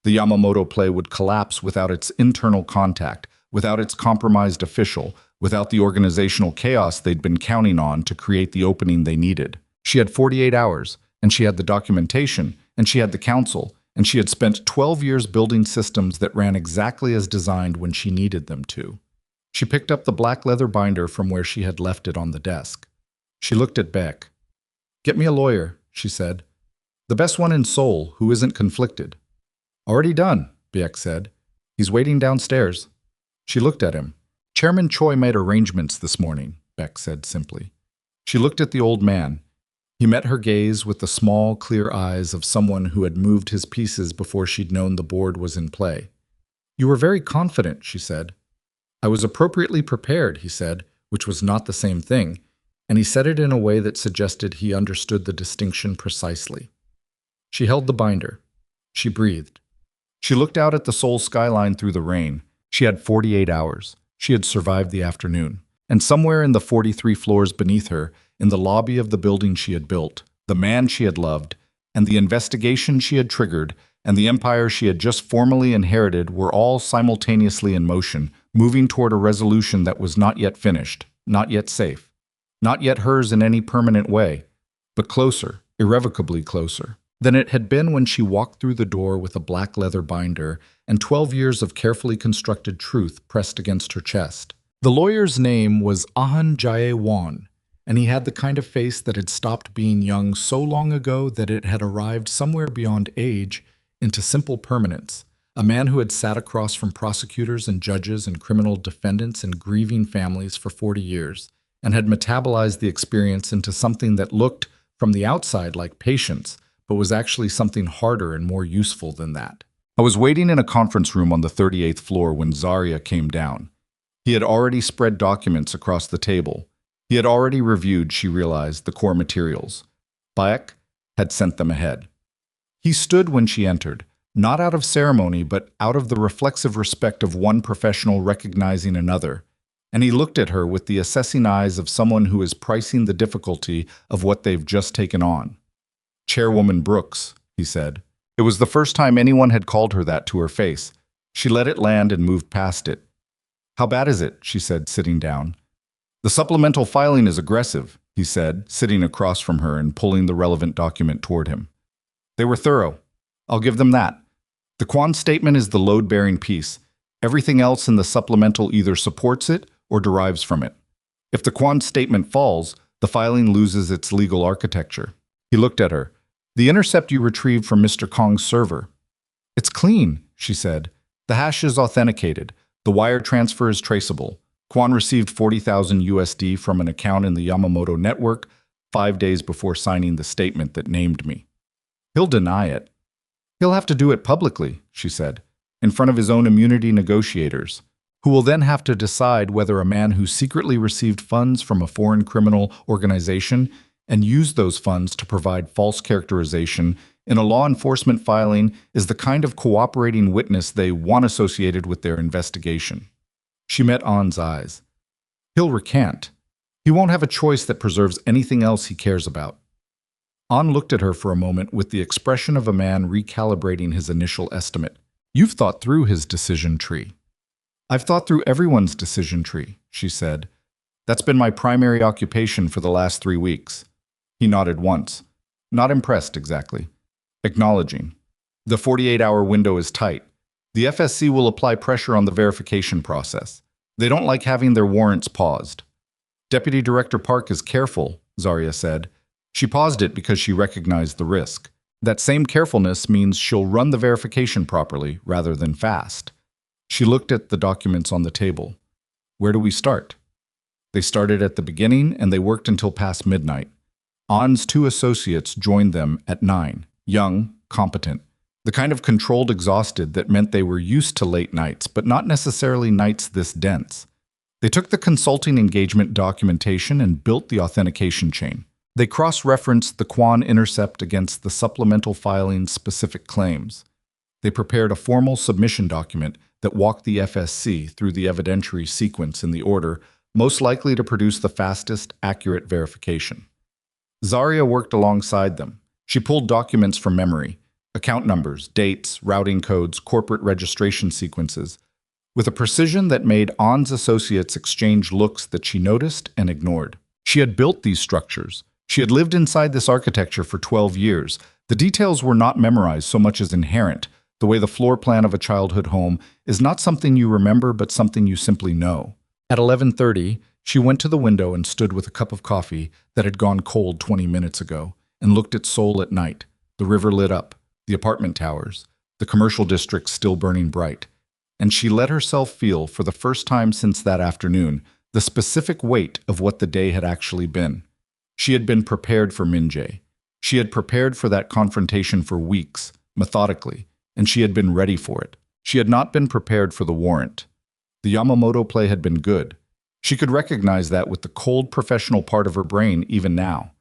The Yamamoto play would collapse without its internal contact, without its compromised official, without the organizational chaos they'd been counting on to create the opening they needed. She had 48 hours, and she had the documentation, and she had the council, and she had spent 12 years building systems that ran exactly as designed when she needed them to. She picked up the black leather binder from where she had left it on the desk. She looked at Beck. "Get me a lawyer," she said. "The best one in Seoul, who isn't conflicted." "Already done," Beck said. "He's waiting downstairs." She looked at him. "Chairman Choi made arrangements this morning," Beck said simply. She looked at the old man. He met her gaze with the small, clear eyes of someone who had moved his pieces before she'd known the board was in play. "You were very confident," she said. "I was appropriately prepared," he said, which was not the same thing, and he said it in a way that suggested he understood the distinction precisely. She held the binder. She breathed. She looked out at the Seoul skyline through the rain. She had 48 hours. She had survived the afternoon. And somewhere in the 43 floors beneath her, in the lobby of the building she had built, the man she had loved, and the investigation she had triggered, and the empire she had just formally inherited were all simultaneously in motion, moving toward a resolution that was not yet finished, not yet safe, not yet hers in any permanent way, but closer, irrevocably closer, than it had been when she walked through the door with a black leather binder and 12 years of carefully constructed truth pressed against her chest. The lawyer's name was Ahn Jae-won, and he had the kind of face that had stopped being young so long ago that it had arrived somewhere beyond age into simple permanence, a man who had sat across from prosecutors and judges and criminal defendants and grieving families for 40 years, and had metabolized the experience into something that looked, from the outside, like patience, but was actually something harder and more useful than that. I was waiting in a conference room on the 38th floor when Zaria came down. He had already spread documents across the table. He had already reviewed, she realized, the core materials. Bayek had sent them ahead. He stood when she entered, not out of ceremony, but out of the reflexive respect of one professional recognizing another, and he looked at her with the assessing eyes of someone who is pricing the difficulty of what they've just taken on. "Chairwoman Brooks," he said. It was the first time anyone had called her that to her face. She let it land and moved past it. "How bad is it?" she said, sitting down. "The supplemental filing is aggressive," he said, sitting across from her and pulling the relevant document toward him. "They were thorough. I'll give them that. The Quan statement is the load-bearing piece. Everything else in the supplemental either supports it or derives from it. If the Quan statement falls, the filing loses its legal architecture." He looked at her. "The intercept you retrieved from Mr. Kong's server." "It's clean," she said. "The hash is authenticated. The wire transfer is traceable. Quan received 40,000 USD from an account in the Yamamoto network 5 days before signing the statement that named me." "He'll deny it." "He'll have to do it publicly," she said. in front of his own immunity negotiators, who will then have to decide whether a man who secretly received funds from a foreign criminal organization and used those funds to provide false characterization in a law enforcement filing is the kind of cooperating witness they want associated with their investigation. She met An's eyes. He'll recant. He won't have a choice that preserves anything else he cares about. An looked at her for a moment with the expression of a man recalibrating his initial estimate. You've thought through his decision tree. I've thought through everyone's decision tree, she said. That's been my primary occupation for the last 3 weeks. He nodded once. Not impressed, exactly. Acknowledging. The 48-hour window is tight. The FSC will apply pressure on the verification process. They don't like having their warrants paused. Deputy Director Park is careful, Zarya said. She paused it because she recognized the risk. That same carefulness means she'll run the verification properly rather than fast. She looked at the documents on the table. Where do we start? They started at the beginning and they worked until past midnight. An's 2 associates joined them at 9, young, competent. The kind of controlled exhausted that meant they were used to late nights, but not necessarily nights this dense. They took the consulting engagement documentation and built the authentication chain. They cross-referenced the Quan intercept against the supplemental filing's specific claims. They prepared a formal submission document that walked the FSC through the evidentiary sequence in the order most likely to produce the fastest, accurate verification. Zarya worked alongside them. She pulled documents from memory, account numbers, dates, routing codes, corporate registration sequences, with a precision that made An's associates exchange looks that she noticed and ignored. She had built these structures. She had lived inside this architecture for 12 years. The details were not memorized so much as inherent, the way the floor plan of a childhood home is not something you remember but something you simply know. At 11:30, she went to the window and stood with a cup of coffee that had gone cold 20 minutes ago and looked at Seoul at night, the river lit up, the apartment towers, the commercial district still burning bright. And she let herself feel, for the first time since that afternoon, the specific weight of what the day had actually been. She had been prepared for Min-jae. She had prepared for that confrontation for weeks, methodically, and she had been ready for it. She had not been prepared for the warrant. The Yamamoto play had been good. She could recognize that with the cold professional part of her brain even now.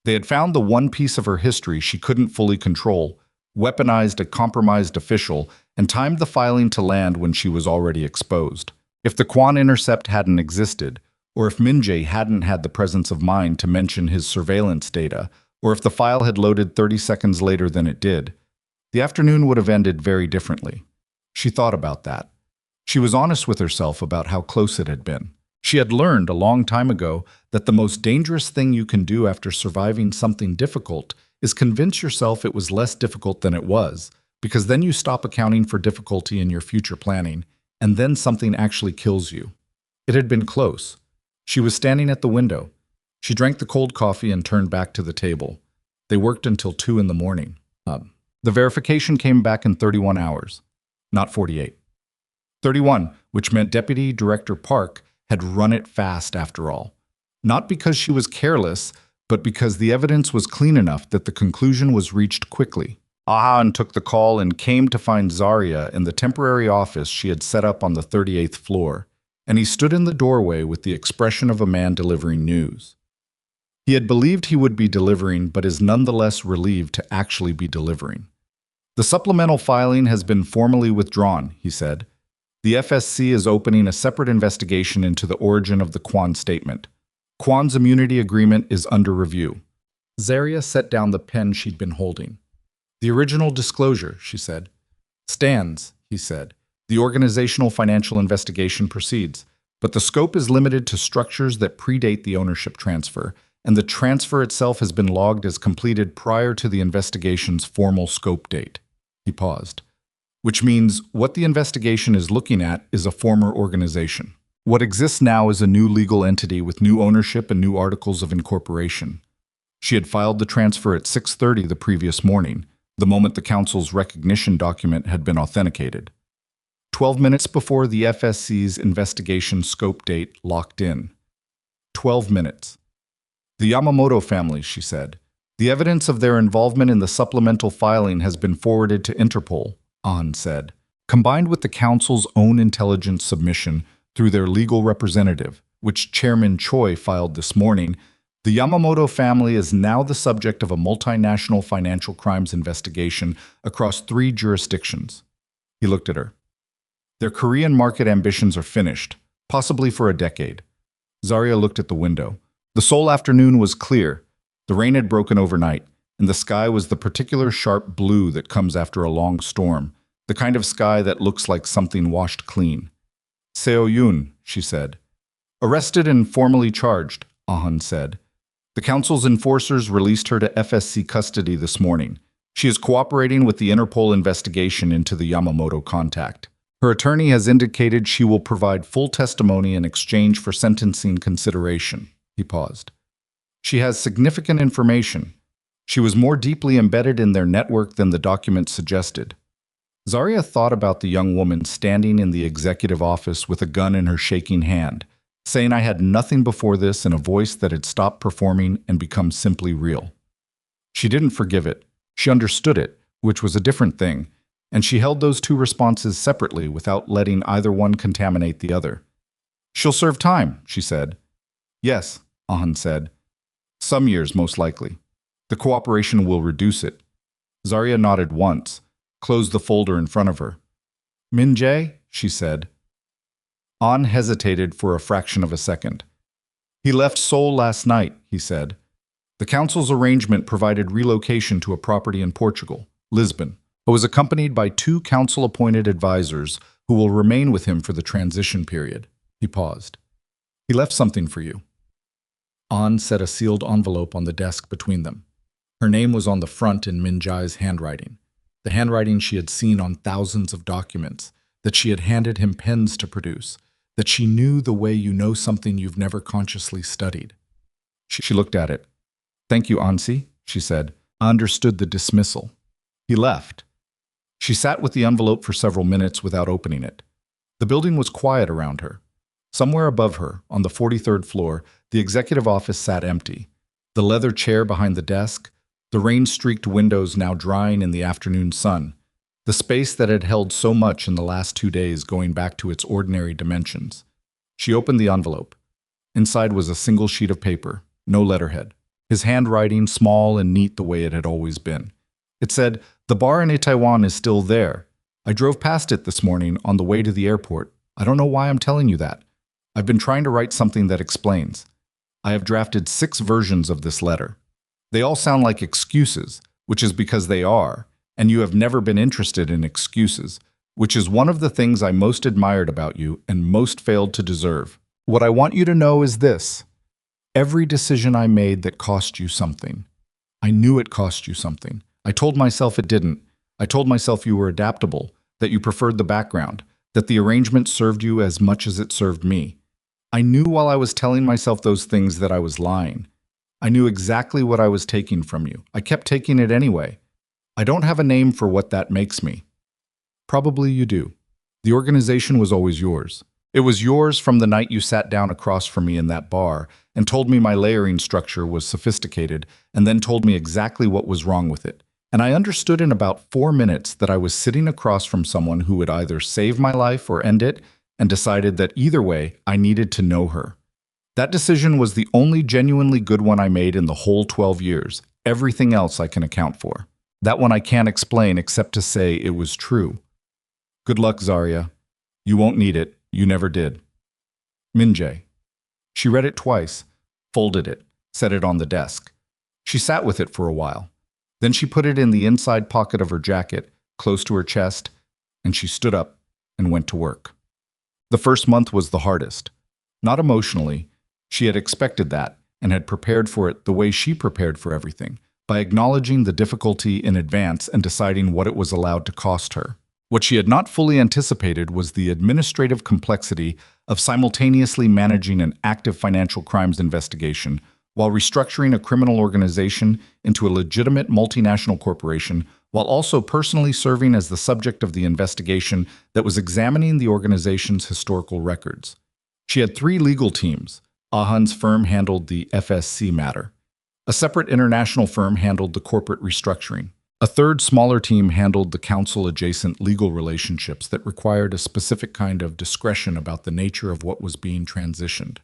They had found the one piece of her history she couldn't fully control, weaponized a compromised official, and timed the filing to land when she was already exposed. If the Quan intercept hadn't existed, or if Min-jae hadn't had the presence of mind to mention his surveillance data, or if the file had loaded 30 seconds later than it did, the afternoon would have ended very differently. She thought about that. She was honest with herself about how close it had been. She had learned a long time ago that the most dangerous thing you can do after surviving something difficult is convince yourself it was less difficult than it was, because then you stop accounting for difficulty in your future planning, and then something actually kills you. It had been close. She was standing at the window. She drank the cold coffee and turned back to the table. They worked until 2 in the morning. The verification came back in 31 hours, not 48. 31, which meant Deputy Director Park had run it fast after all. Not because she was careless, but because the evidence was clean enough that the conclusion was reached quickly. Ahan took the call and came to find Zarya in the temporary office she had set up on the 38th floor, and he stood in the doorway with the expression of a man delivering news. He had believed he would be delivering, but is nonetheless relieved to actually be delivering. The supplemental filing has been formally withdrawn, he said. The FSC is opening a separate investigation into the origin of the Quan statement. Quan's immunity agreement is under review. Zarya set down the pen she'd been holding. The original disclosure, she said. Stands, he said. The organizational financial investigation proceeds, but the scope is limited to structures that predate the ownership transfer, and the transfer itself has been logged as completed prior to the investigation's formal scope date. He paused. Which means what the investigation is looking at is a former organization. What exists now is a new legal entity with new ownership and new articles of incorporation. She had filed the transfer at 6:30 the previous morning, the moment the council's recognition document had been authenticated. 12 minutes before the FSC's investigation scope date locked in. 12 minutes. The Yamamoto family, she said. The evidence of their involvement in the supplemental filing has been forwarded to Interpol, An said. combined with the council's own intelligence submission through their legal representative, which Chairman Choi filed this morning, the Yamamoto family is now the subject of a multinational financial crimes investigation across 3 jurisdictions. He looked at her. Their Korean market ambitions are finished, possibly for a decade. Zarya looked at the window. The Seoul afternoon was clear. The rain had broken overnight, and the sky was the particular sharp blue that comes after a long storm, the kind of sky that looks like something washed clean. Seo-yoon, she said. Arrested and formally charged, Ahun said. The council's enforcers released her to FSC custody this morning. She is cooperating with the Interpol investigation into the Yamamoto contact. Her attorney has indicated she will provide full testimony in exchange for sentencing consideration. He paused. She has significant information. She was more deeply embedded in their network than the document suggested. Zarya thought about the young woman standing in the executive office with a gun in her shaking hand, saying I had nothing before this in a voice that had stopped performing and become simply real. She didn't forgive it. She understood it, which was a different thing, and she held those 2 responses separately without letting either one contaminate the other. She'll serve time, she said. Yes, Ahun said. Some years, most likely. The cooperation will reduce it. Zarya nodded once, closed the folder in front of her. Min-jae, she said. Ahn hesitated for a fraction of a second. He left Seoul last night, he said. The council's arrangement provided relocation to a property in Portugal, Lisbon. I was accompanied by 2 council-appointed advisors who will remain with him for the transition period. He paused. He left something for you. Ahn set a sealed envelope on the desk between them. Her name was on the front in Min-jae's handwriting, the handwriting she had seen on thousands of documents, that she had handed him pens to produce, that she knew the way you know something you've never consciously studied. She looked at it. Thank you, Ansi, she said. I understood the dismissal. He left. She sat with the envelope for several minutes without opening it. The building was quiet around her. Somewhere above her, on the 43rd floor, the executive office sat empty. The leather chair behind the desk, the rain-streaked windows now drying in the afternoon sun, the space that had held so much in the last 2 days going back to its ordinary dimensions. She opened the envelope. Inside was a single sheet of paper, no letterhead. His handwriting small and neat the way it had always been. It said, "The bar in Itaewon is still there. I drove past it this morning on the way to the airport. I don't know why I'm telling you that. I've been trying to write something that explains. I have drafted 6 versions of this letter. They all sound like excuses, which is because they are, and you have never been interested in excuses, which is one of the things I most admired about you and most failed to deserve. What I want you to know is this. Every decision I made that cost you something. I knew it cost you something. I told myself it didn't. I told myself you were adaptable, that you preferred the background, that the arrangement served you as much as it served me. I knew while I was telling myself those things that I was lying. I knew exactly what I was taking from you. I kept taking it anyway. I don't have a name for what that makes me. Probably you do. The organization was always yours. It was yours from the night you sat down across from me in that bar and told me my layering structure was sophisticated and then told me exactly what was wrong with it. And I understood in about 4 minutes that I was sitting across from someone who would either save my life or end it, and decided that either way, I needed to know her. That decision was the only genuinely good one I made in the whole 12 years. Everything else I can account for. That one I can't explain except to say it was true. Good luck, Zarya. You won't need it. You never did. Min-jae. She read it twice, folded it, set it on the desk. She sat with it for a while. Then she put it in the inside pocket of her jacket, close to her chest, and she stood up and went to work. The first month was the hardest. Not emotionally. She had expected that and had prepared for it the way she prepared for everything, by acknowledging the difficulty in advance and deciding what it was allowed to cost her. What she had not fully anticipated was the administrative complexity of simultaneously managing an active financial crimes investigation while restructuring a criminal organization into a legitimate multinational corporation, while also personally serving as the subject of the investigation that was examining the organization's historical records. She had 3 legal teams. Ahun's firm handled the FSC matter. A separate international firm handled the corporate restructuring. A third, smaller team handled the council-adjacent legal relationships that required a specific kind of discretion about the nature of what was being transitioned.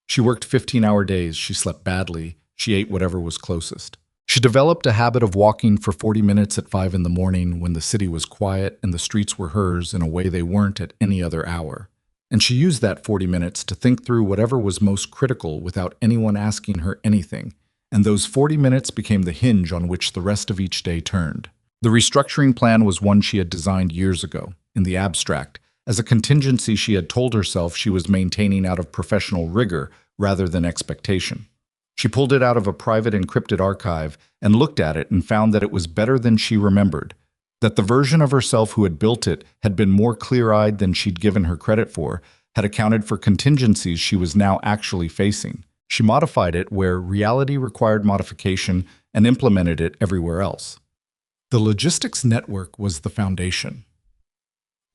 She worked 15-hour days, she slept badly, she ate whatever was closest. She developed a habit of walking for 40 minutes at 5 in the morning when the city was quiet and the streets were hers in a way they weren't at any other hour. And she used that 40 minutes to think through whatever was most critical without anyone asking her anything. And those 40 minutes became the hinge on which the rest of each day turned. The restructuring plan was one she had designed years ago, in the abstract, as a contingency she had told herself she was maintaining out of professional rigor rather than expectation. She pulled it out of a private encrypted archive and looked at it and found that it was better than she remembered, that the version of herself who had built it had been more clear-eyed than she'd given her credit for, had accounted for contingencies she was now actually facing. She modified it where reality required modification and implemented it everywhere else. The logistics network was the foundation.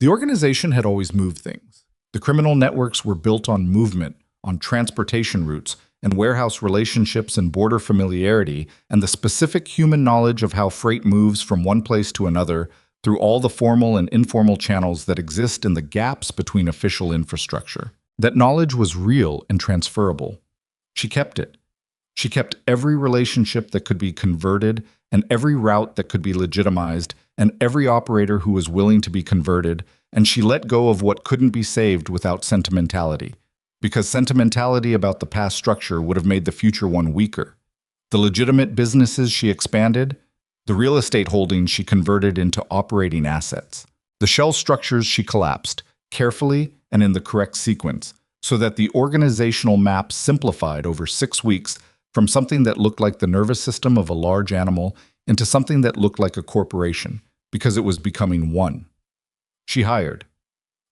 The organization had always moved things. The criminal networks were built on movement, on transportation routes, and warehouse relationships and border familiarity, and the specific human knowledge of how freight moves from one place to another through all the formal and informal channels that exist in the gaps between official infrastructure. That knowledge was real and transferable. She kept it. She kept every relationship that could be converted and every route that could be legitimized and every operator who was willing to be converted, and she let go of what couldn't be saved without sentimentality, because sentimentality about the past structure would have made the future one weaker. The legitimate businesses she expanded, the real estate holdings she converted into operating assets. The shell structures she collapsed, carefully and in the correct sequence, so that the organizational map simplified over 6 weeks from something that looked like the nervous system of a large animal into something that looked like a corporation, because it was becoming one. She hired.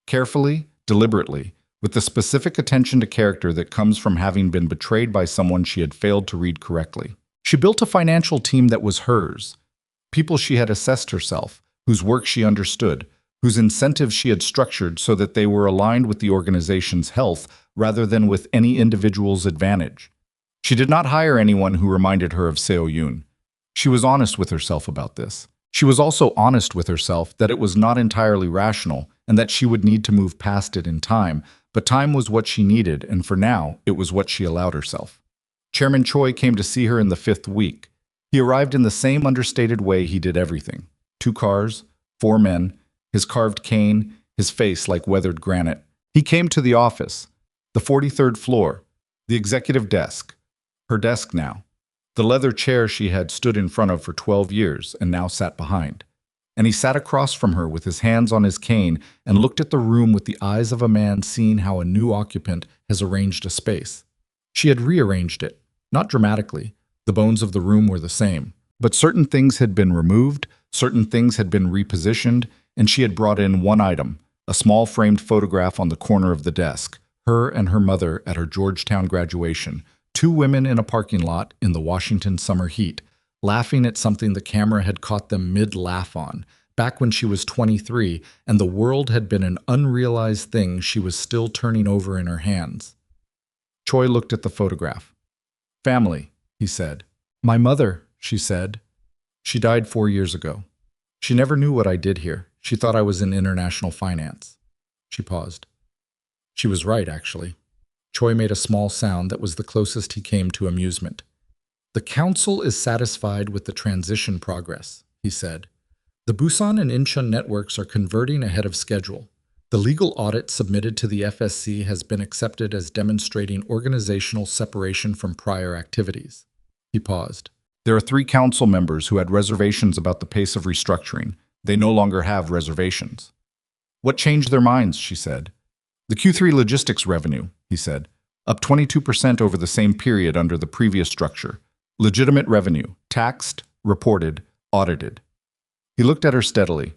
Carefully, deliberately, with the specific attention to character that comes from having been betrayed by someone she had failed to read correctly. She built a financial team that was hers, people she had assessed herself, whose work she understood, whose incentives she had structured so that they were aligned with the organization's health rather than with any individual's advantage. She did not hire anyone who reminded her of Seo Yoon. She was honest with herself about this. She was also honest with herself that it was not entirely rational and that she would need to move past it in time, but time was what she needed, and for now, it was what she allowed herself. Chairman Choi came to see her in the 5th week. He arrived in the same understated way he did everything. 2 cars, 4 men, his carved cane, his face like weathered granite. He came to the office, the 43rd floor, the executive desk, her desk now, the leather chair she had stood in front of for 12 years and now sat behind. And he sat across from her with his hands on his cane and looked at the room with the eyes of a man seeing how a new occupant has arranged a space. She had rearranged it, not dramatically. The bones of the room were the same, but certain things had been removed, certain things had been repositioned, and she had brought in one item, a small framed photograph on the corner of the desk, her and her mother at her Georgetown graduation, 2 women in a parking lot in the Washington summer heat, laughing at something the camera had caught them mid-laugh on, back when she was 23, and the world had been an unrealized thing she was still turning over in her hands. Choi looked at the photograph. "Family," he said. "My mother," she said. "She died 4 years ago. She never knew what I did here. She thought I was in international finance." She paused. She was right, actually. Choi made a small sound that was the closest he came to amusement. "The council is satisfied with the transition progress," he said. "The Busan and Incheon networks are converting ahead of schedule. The legal audit submitted to the FSC has been accepted as demonstrating organizational separation from prior activities." He paused. "There are 3 council members who had reservations about the pace of restructuring. They no longer have reservations." "What changed their minds?" she said. "The Q3 logistics revenue," he said, "up 22% over the same period under the previous structure. Legitimate revenue, taxed, reported, audited." He looked at her steadily.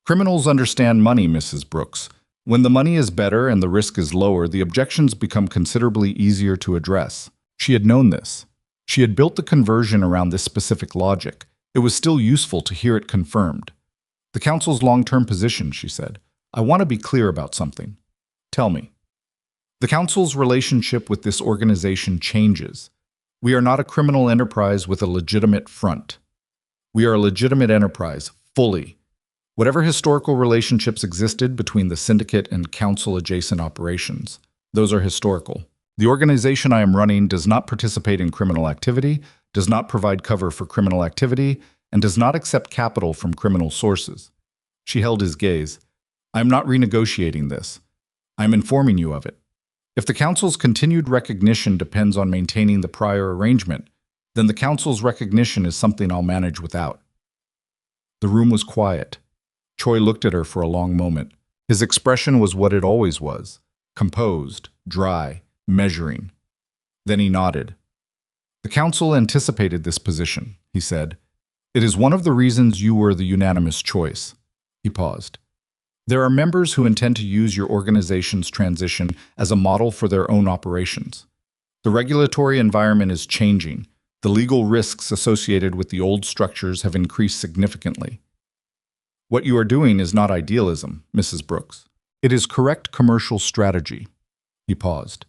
"Criminals understand money, Mrs. Brooks. When the money is better and the risk is lower, the objections become considerably easier to address." She had known this. She had built the conversion around this specific logic. It was still useful to hear it confirmed. "The council's long-term position," she said. "I want to be clear about something." "Tell me." "The council's relationship with this organization changes. We are not a criminal enterprise with a legitimate front." We are a legitimate enterprise, fully. Whatever historical relationships existed between the syndicate and council-adjacent operations, those are historical. The organization I am running does not participate in criminal activity, does not provide cover for criminal activity, and does not accept capital from criminal sources. She held his gaze. I am not renegotiating this. I am informing you of it. If the Council's continued recognition depends on maintaining the prior arrangement, then the Council's recognition is something I'll manage without. The room was quiet. Choi looked at her for a long moment. His expression was what it always was, composed, dry, measuring. Then he nodded. The Council anticipated this position, he said. It is one of the reasons you were the unanimous choice. He paused. There are members who intend to use your organization's transition as a model for their own operations. The regulatory environment is changing. The legal risks associated with the old structures have increased significantly. What you are doing is not idealism, Mrs. Brooks. It is correct commercial strategy. He paused.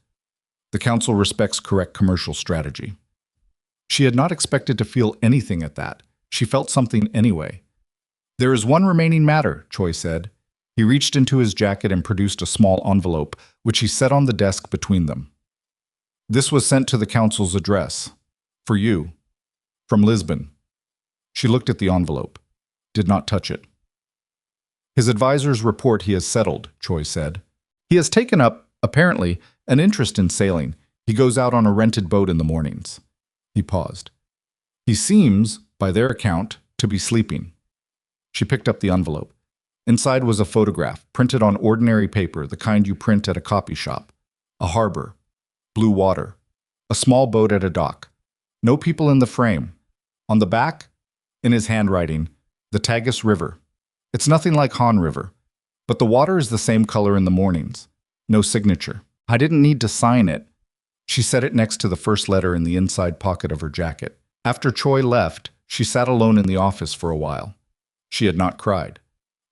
The Council respects correct commercial strategy. She had not expected to feel anything at that. She felt something anyway. There is one remaining matter, Choi said. He reached into his jacket and produced a small envelope, which he set on the desk between them. This was sent to the Council's address. For you. From Lisbon. She looked at the envelope. Did not touch it. His advisors report he has settled, Choi said. He has taken up, apparently, an interest in sailing. He goes out on a rented boat in the mornings. He paused. He seems, by their account, to be sleeping. She picked up the envelope. Inside was a photograph, printed on ordinary paper, the kind you print at a copy shop. A harbor. Blue water. A small boat at a dock. No people in the frame. On the back, in his handwriting, the Tagus River. It's nothing like Han River, but the water is the same color in the mornings. No signature. I didn't need to sign it. She set it next to the first letter in the inside pocket of her jacket. After Choi left, she sat alone in the office for a while. She had not cried.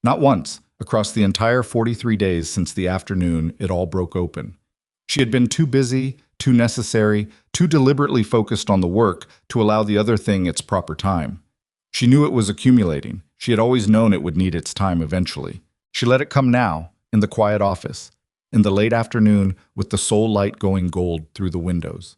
Not once, across the entire 43 days since the afternoon it all broke open. She had been too busy, too necessary, too deliberately focused on the work to allow the other thing its proper time. She knew it was accumulating. She had always known it would need its time eventually. She let it come now, in the quiet office, in the late afternoon with the sole light going gold through the windows.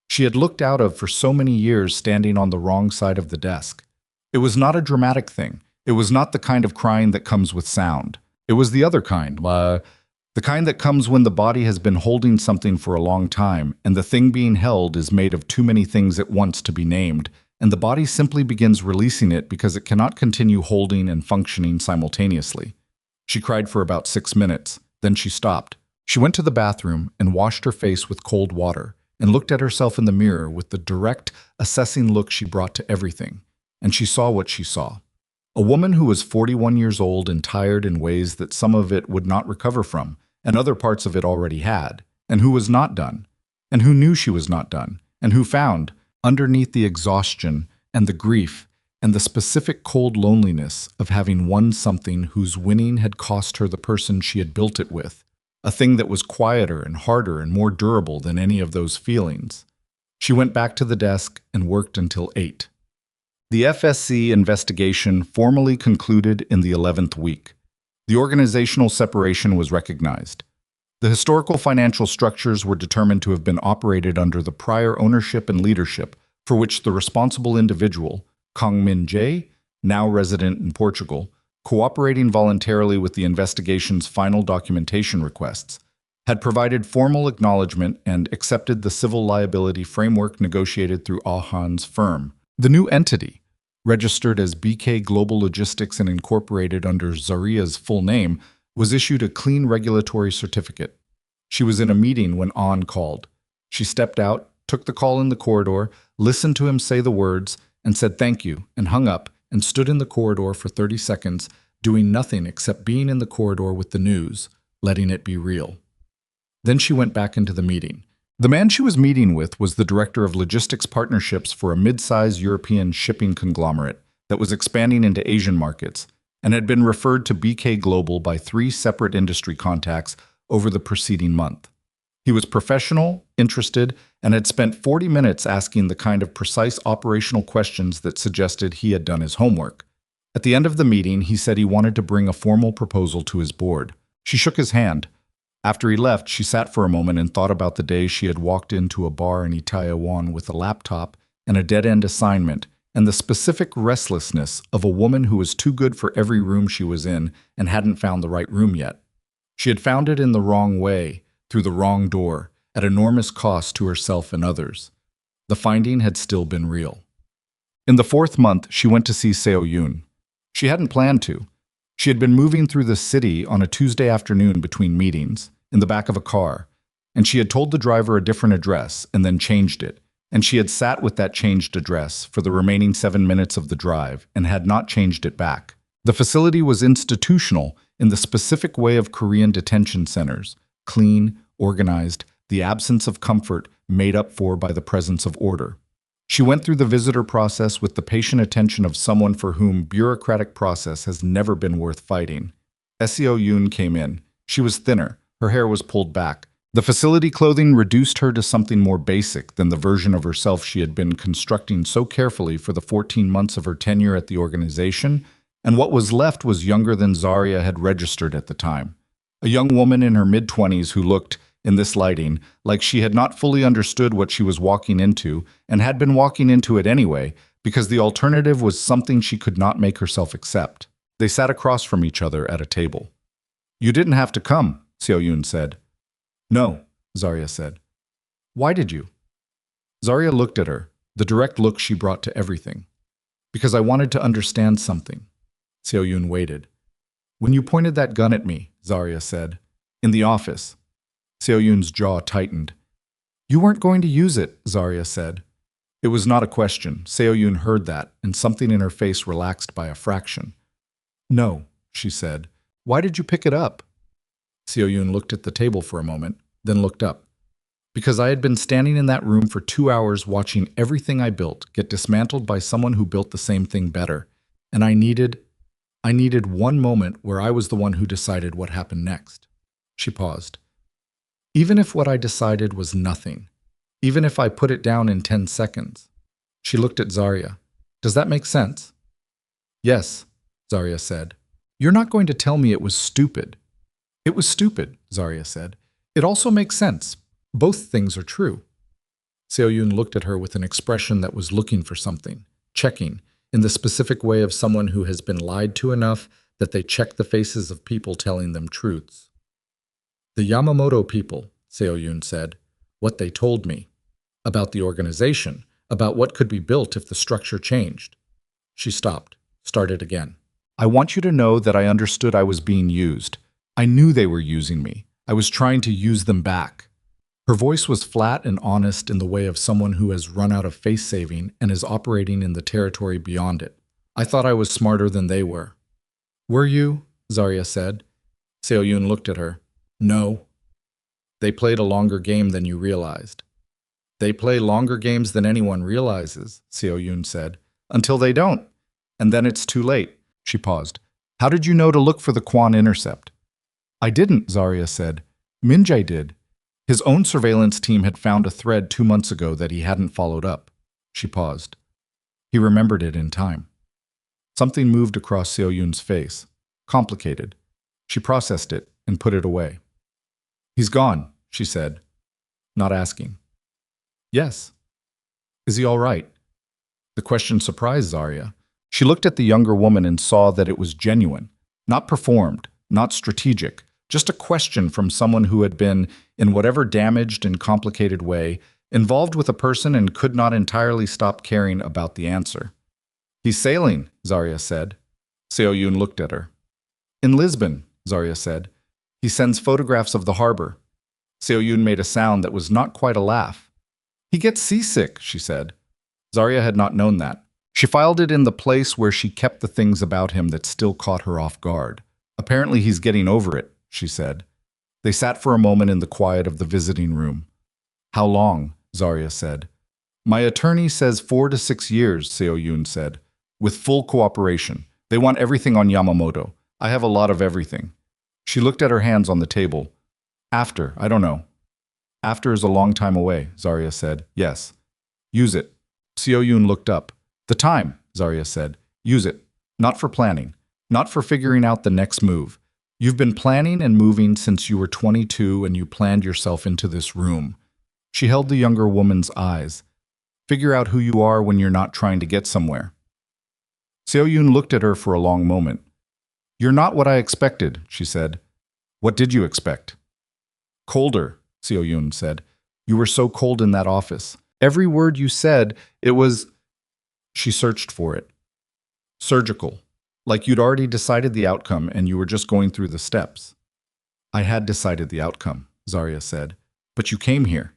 She had looked out of for so many years standing on the wrong side of the desk. It was not a dramatic thing. It was not the kind of crying that comes with sound. It was the other kind, the kind that comes when the body has been holding something for a long time, and the thing being held is made of too many things at once to be named, and the body simply begins releasing it because it cannot continue holding and functioning simultaneously. She cried for about 6 minutes. Then she stopped. She went to the bathroom and washed her face with cold water and looked at herself in the mirror with the direct, assessing look she brought to everything. And she saw what she saw. A woman who was 41 years old and tired in ways that some of it would not recover from, and other parts of it already had, and who was not done, and who knew she was not done, and who found, underneath the exhaustion and the grief and the specific cold loneliness of having won something whose winning had cost her the person she had built it with, a thing that was quieter and harder and more durable than any of those feelings. She went back to the desk and worked until 8. The FSC investigation formally concluded in the 11th week. The organizational separation was recognized. The historical financial structures were determined to have been operated under the prior ownership and leadership for which the responsible individual, Kong Min Jae, now resident in Portugal, cooperating voluntarily with the investigation's final documentation requests, had provided formal acknowledgement and accepted the civil liability framework negotiated through Ah Han's firm. The new entity, registered as BK Global Logistics and incorporated under Zaria's full name, was issued a clean regulatory certificate. She was in a meeting when An called. She stepped out, took the call in the corridor, listened to him say the words, and said thank you, and hung up, and stood in the corridor for 30 seconds, doing nothing except being in the corridor with the news, letting it be real. Then she went back into the meeting. The man she was meeting with was the director of logistics partnerships for a mid-size European shipping conglomerate that was expanding into Asian markets and had been referred to BK Global by 3 separate industry contacts over the preceding month. He was professional, interested, and had spent 40 minutes asking the kind of precise operational questions that suggested he had done his homework. At the end of the meeting, he said he wanted to bring a formal proposal to his board. She shook his hand. After he left, she sat for a moment and thought about the day she had walked into a bar in Itaewon with a laptop and a dead-end assignment, and the specific restlessness of a woman who was too good for every room she was in and hadn't found the right room yet. She had found it in the wrong way, through the wrong door, at enormous cost to herself and others. The finding had still been real. In the 4th month, she went to see Seo Yoon. She hadn't planned to. She had been moving through the city on a Tuesday afternoon between meetings, in the back of a car, and she had told the driver a different address and then changed it, and she had sat with that changed address for the remaining 7 minutes of the drive and had not changed it back. The facility was institutional in the specific way of Korean detention centers, clean, organized, the absence of comfort made up for by the presence of order. She went through the visitor process with the patient attention of someone for whom bureaucratic process has never been worth fighting. Seo Yoon came in. She was thinner. Her hair was pulled back. The facility clothing reduced her to something more basic than the version of herself she had been constructing so carefully for the 14 months of her tenure at the organization, and what was left was younger than Zarya had registered at the time. A young woman in her mid-20s who looked, in this lighting, like she had not fully understood what she was walking into and had been walking into it anyway, because the alternative was something she could not make herself accept. They sat across from each other at a table. "You didn't have to come," Seo Yoon said. "No," Zarya said. "Why did you?" Zarya looked at her, the direct look she brought to everything. "Because I wanted to understand something." Seo Yoon waited. "When you pointed that gun at me," Zarya said, "in the office." Seo Yoon's jaw tightened. "You weren't going to use it," Zarya said. It was not a question. Seo Yoon heard that, and something in her face relaxed by a fraction. "No," she said. "Why did you pick it up?" Seo Yoon looked at the table for a moment, then looked up. "Because I had been standing in that room for 2 hours watching everything I built get dismantled by someone who built the same thing better, and I needed one moment where I was the one who decided what happened next." She paused. "Even if what I decided was nothing, even if I put it down in 10 seconds. She looked at Zarya. "Does that make sense?" "Yes," Zarya said. "You're not going to tell me it was stupid." "It was stupid," Zarya said. "It also makes sense. Both things are true." Seo Yoon looked at her with an expression that was looking for something, checking, in the specific way of someone who has been lied to enough that they check the faces of people telling them truths. "The Yamamoto people," Seo Yoon said, "what they told me. About the organization, about what could be built if the structure changed." She stopped, started again. "I want you to know that I understood I was being used. I knew they were using me. I was trying to use them back." Her voice was flat and honest in the way of someone who has run out of face-saving and is operating in the territory beyond it. "I thought I was smarter than they were." "Were you?" Zarya said. Seo Yoon looked at her. "No." "They played a longer game than you realized." "They play longer games than anyone realizes," Seo Yoon said, "until they don't. And then it's too late." She paused. "How did you know to look for the Quan intercept?" "I didn't," Zarya said. "Minjae did. His own surveillance team had found a thread 2 months ago that he hadn't followed up." She paused. He remembered it in time. Something moved across Seo Yoon's face. Complicated. She processed it and put it away. "He's gone," she said, not asking. "Yes." "Is he all right?" The question surprised Zarya. She looked at the younger woman and saw that it was genuine, not performed, not strategic, just a question from someone who had been, in whatever damaged and complicated way, involved with a person and could not entirely stop caring about the answer. "He's sailing," Zarya said. Seo Yoon looked at her. "In Lisbon," Zarya said. "He sends photographs of the harbor." Seo Yoon made a sound that was not quite a laugh. "He gets seasick," she said. Zarya had not known that. She filed it in the place where she kept the things about him that still caught her off guard. "Apparently he's getting over it," she said. They sat for a moment in the quiet of the visiting room. "How long?" Zarya said. "My attorney says 4 to 6 years," Seo Yoon said. "With full cooperation. They want everything on Yamamoto. I have a lot of everything." She looked at her hands on the table. "After, I don't know." After is a long time away, Zarya said. Yes. Use it. Seo-yoon looked up. The time, Zarya said. Use it. Not for planning. Not for figuring out the next move. You've been planning and moving since you were 22 and you planned yourself into this room. She held the younger woman's eyes. Figure out who you are when you're not trying to get somewhere. Seo-yoon looked at her for a long moment. You're not what I expected, she said. What did you expect? Colder, Seo-yoon said. You were so cold in that office. Every word you said, it was… She searched for it. Surgical. Like you'd already decided the outcome and you were just going through the steps. I had decided the outcome, Zarya said. But you came here.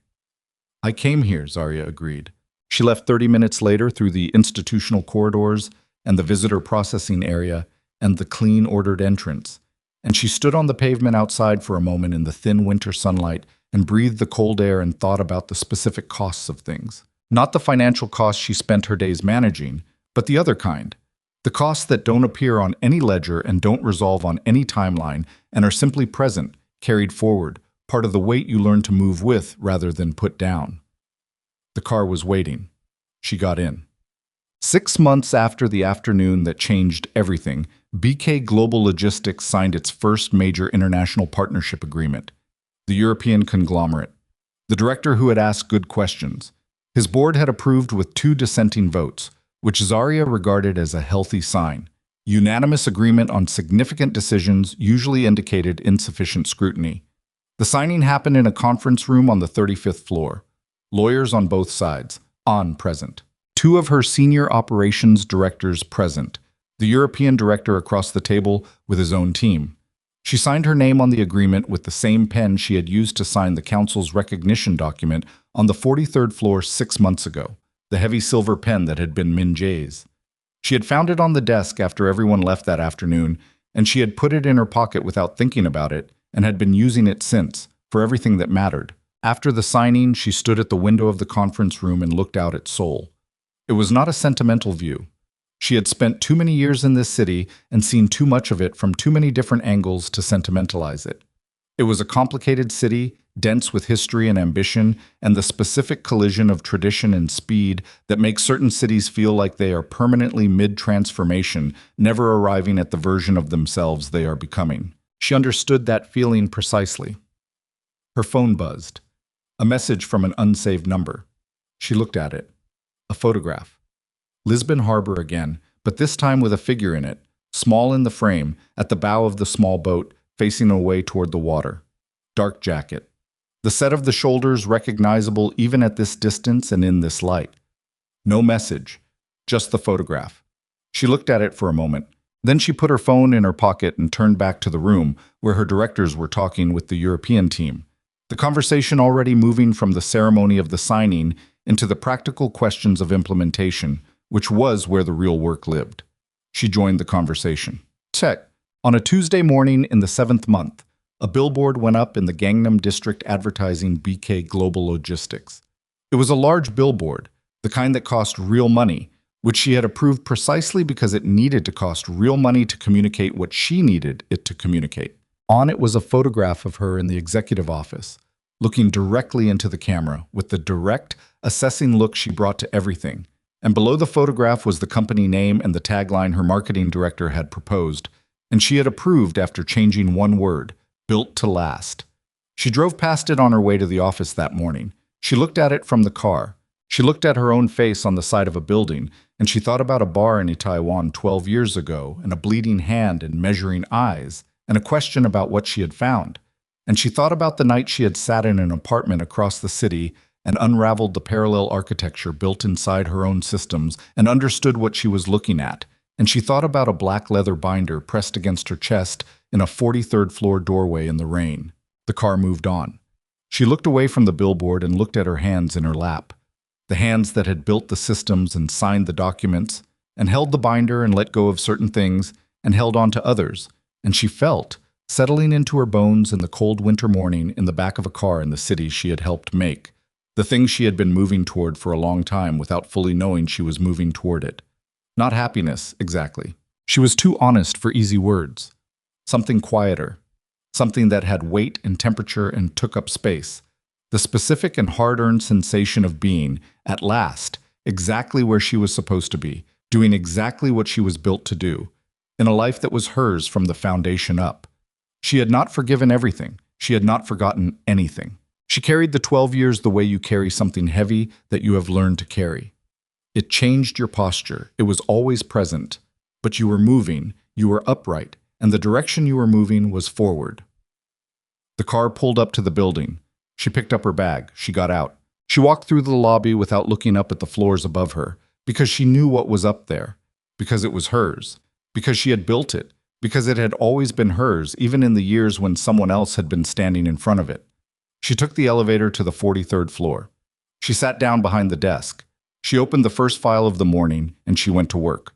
I came here, Zarya agreed. She left 30 minutes later through the institutional corridors and the visitor processing area and the clean, ordered entrance. And she stood on the pavement outside for a moment in the thin winter sunlight and breathed the cold air and thought about the specific costs of things. Not the financial costs she spent her days managing, but the other kind. The costs that don't appear on any ledger and don't resolve on any timeline and are simply present, carried forward, part of the weight you learn to move with rather than put down. The car was waiting. She got in. 6 months after the afternoon that changed everything, BK Global Logistics signed its first major international partnership agreement. The European conglomerate. The director who had asked good questions. His board had approved with 2 dissenting votes, which Zarya regarded as a healthy sign. Unanimous agreement on significant decisions usually indicated insufficient scrutiny. The signing happened in a conference room on the 35th floor. Lawyers on both sides, present. 2 of her senior operations directors present. The European director across the table with his own team. She signed her name on the agreement with the same pen she had used to sign the council's recognition document on the 43rd floor 6 months ago, the heavy silver pen that had been Min Jae's. She had found it on the desk after everyone left that afternoon, and she had put it in her pocket without thinking about it, and had been using it since, for everything that mattered. After the signing, she stood at the window of the conference room and looked out at Seoul. It was not a sentimental view. She had spent too many years in this city and seen too much of it from too many different angles to sentimentalize it. It was a complicated city, dense with history and ambition, and the specific collision of tradition and speed that makes certain cities feel like they are permanently mid-transformation, never arriving at the version of themselves they are becoming. She understood that feeling precisely. Her phone buzzed. A message from an unsaved number. She looked at it. A photograph. Lisbon Harbor again, but this time with a figure in it, small in the frame, at the bow of the small boat, facing away toward the water. Dark jacket. The set of the shoulders recognizable even at this distance and in this light. No message, just the photograph. She looked at it for a moment. Then she put her phone in her pocket and turned back to the room where her directors were talking with the European team. The conversation already moving from the ceremony of the signing into the practical questions of implementation, which was where the real work lived. She joined the conversation. Check. On a Tuesday morning in the 7th month, a billboard went up in the Gangnam district advertising BK Global Logistics. It was a large billboard, the kind that cost real money, which she had approved precisely because it needed to cost real money to communicate what she needed it to communicate. On it was a photograph of her in the executive office, looking directly into the camera with the direct, assessing look she brought to everything. And below the photograph was the company name and the tagline her marketing director had proposed, and she had approved after changing one word, built to last. She drove past it on her way to the office that morning. She looked at it from the car. She looked at her own face on the side of a building, and she thought about a bar in Itaewon 12 years ago, and a bleeding hand and measuring eyes, and a question about what she had found. And she thought about the night she had sat in an apartment across the city and unraveled the parallel architecture built inside her own systems and understood what she was looking at. And she thought about a black leather binder pressed against her chest in a 43rd floor doorway in the rain. The car moved on. She looked away from the billboard and looked at her hands in her lap. The hands that had built the systems and signed the documents, and held the binder and let go of certain things, and held on to others. And she felt, settling into her bones in the cold winter morning in the back of a car in the city she had helped make, the thing she had been moving toward for a long time without fully knowing she was moving toward it. Not happiness, exactly. She was too honest for easy words. Something quieter. Something that had weight and temperature and took up space. The specific and hard-earned sensation of being, at last, exactly where she was supposed to be, doing exactly what she was built to do, in a life that was hers from the foundation up. She had not forgiven everything. She had not forgotten anything. She carried the 12 years the way you carry something heavy that you have learned to carry. It changed your posture. It was always present. But you were moving, you were upright, and the direction you were moving was forward. The car pulled up to the building. She picked up her bag. She got out. She walked through the lobby without looking up at the floors above her, because she knew what was up there, because it was hers, because she had built it, because it had always been hers, even in the years when someone else had been standing in front of it. She took the elevator to the 43rd floor. She sat down behind the desk. She opened the first file of the morning, and she went to work.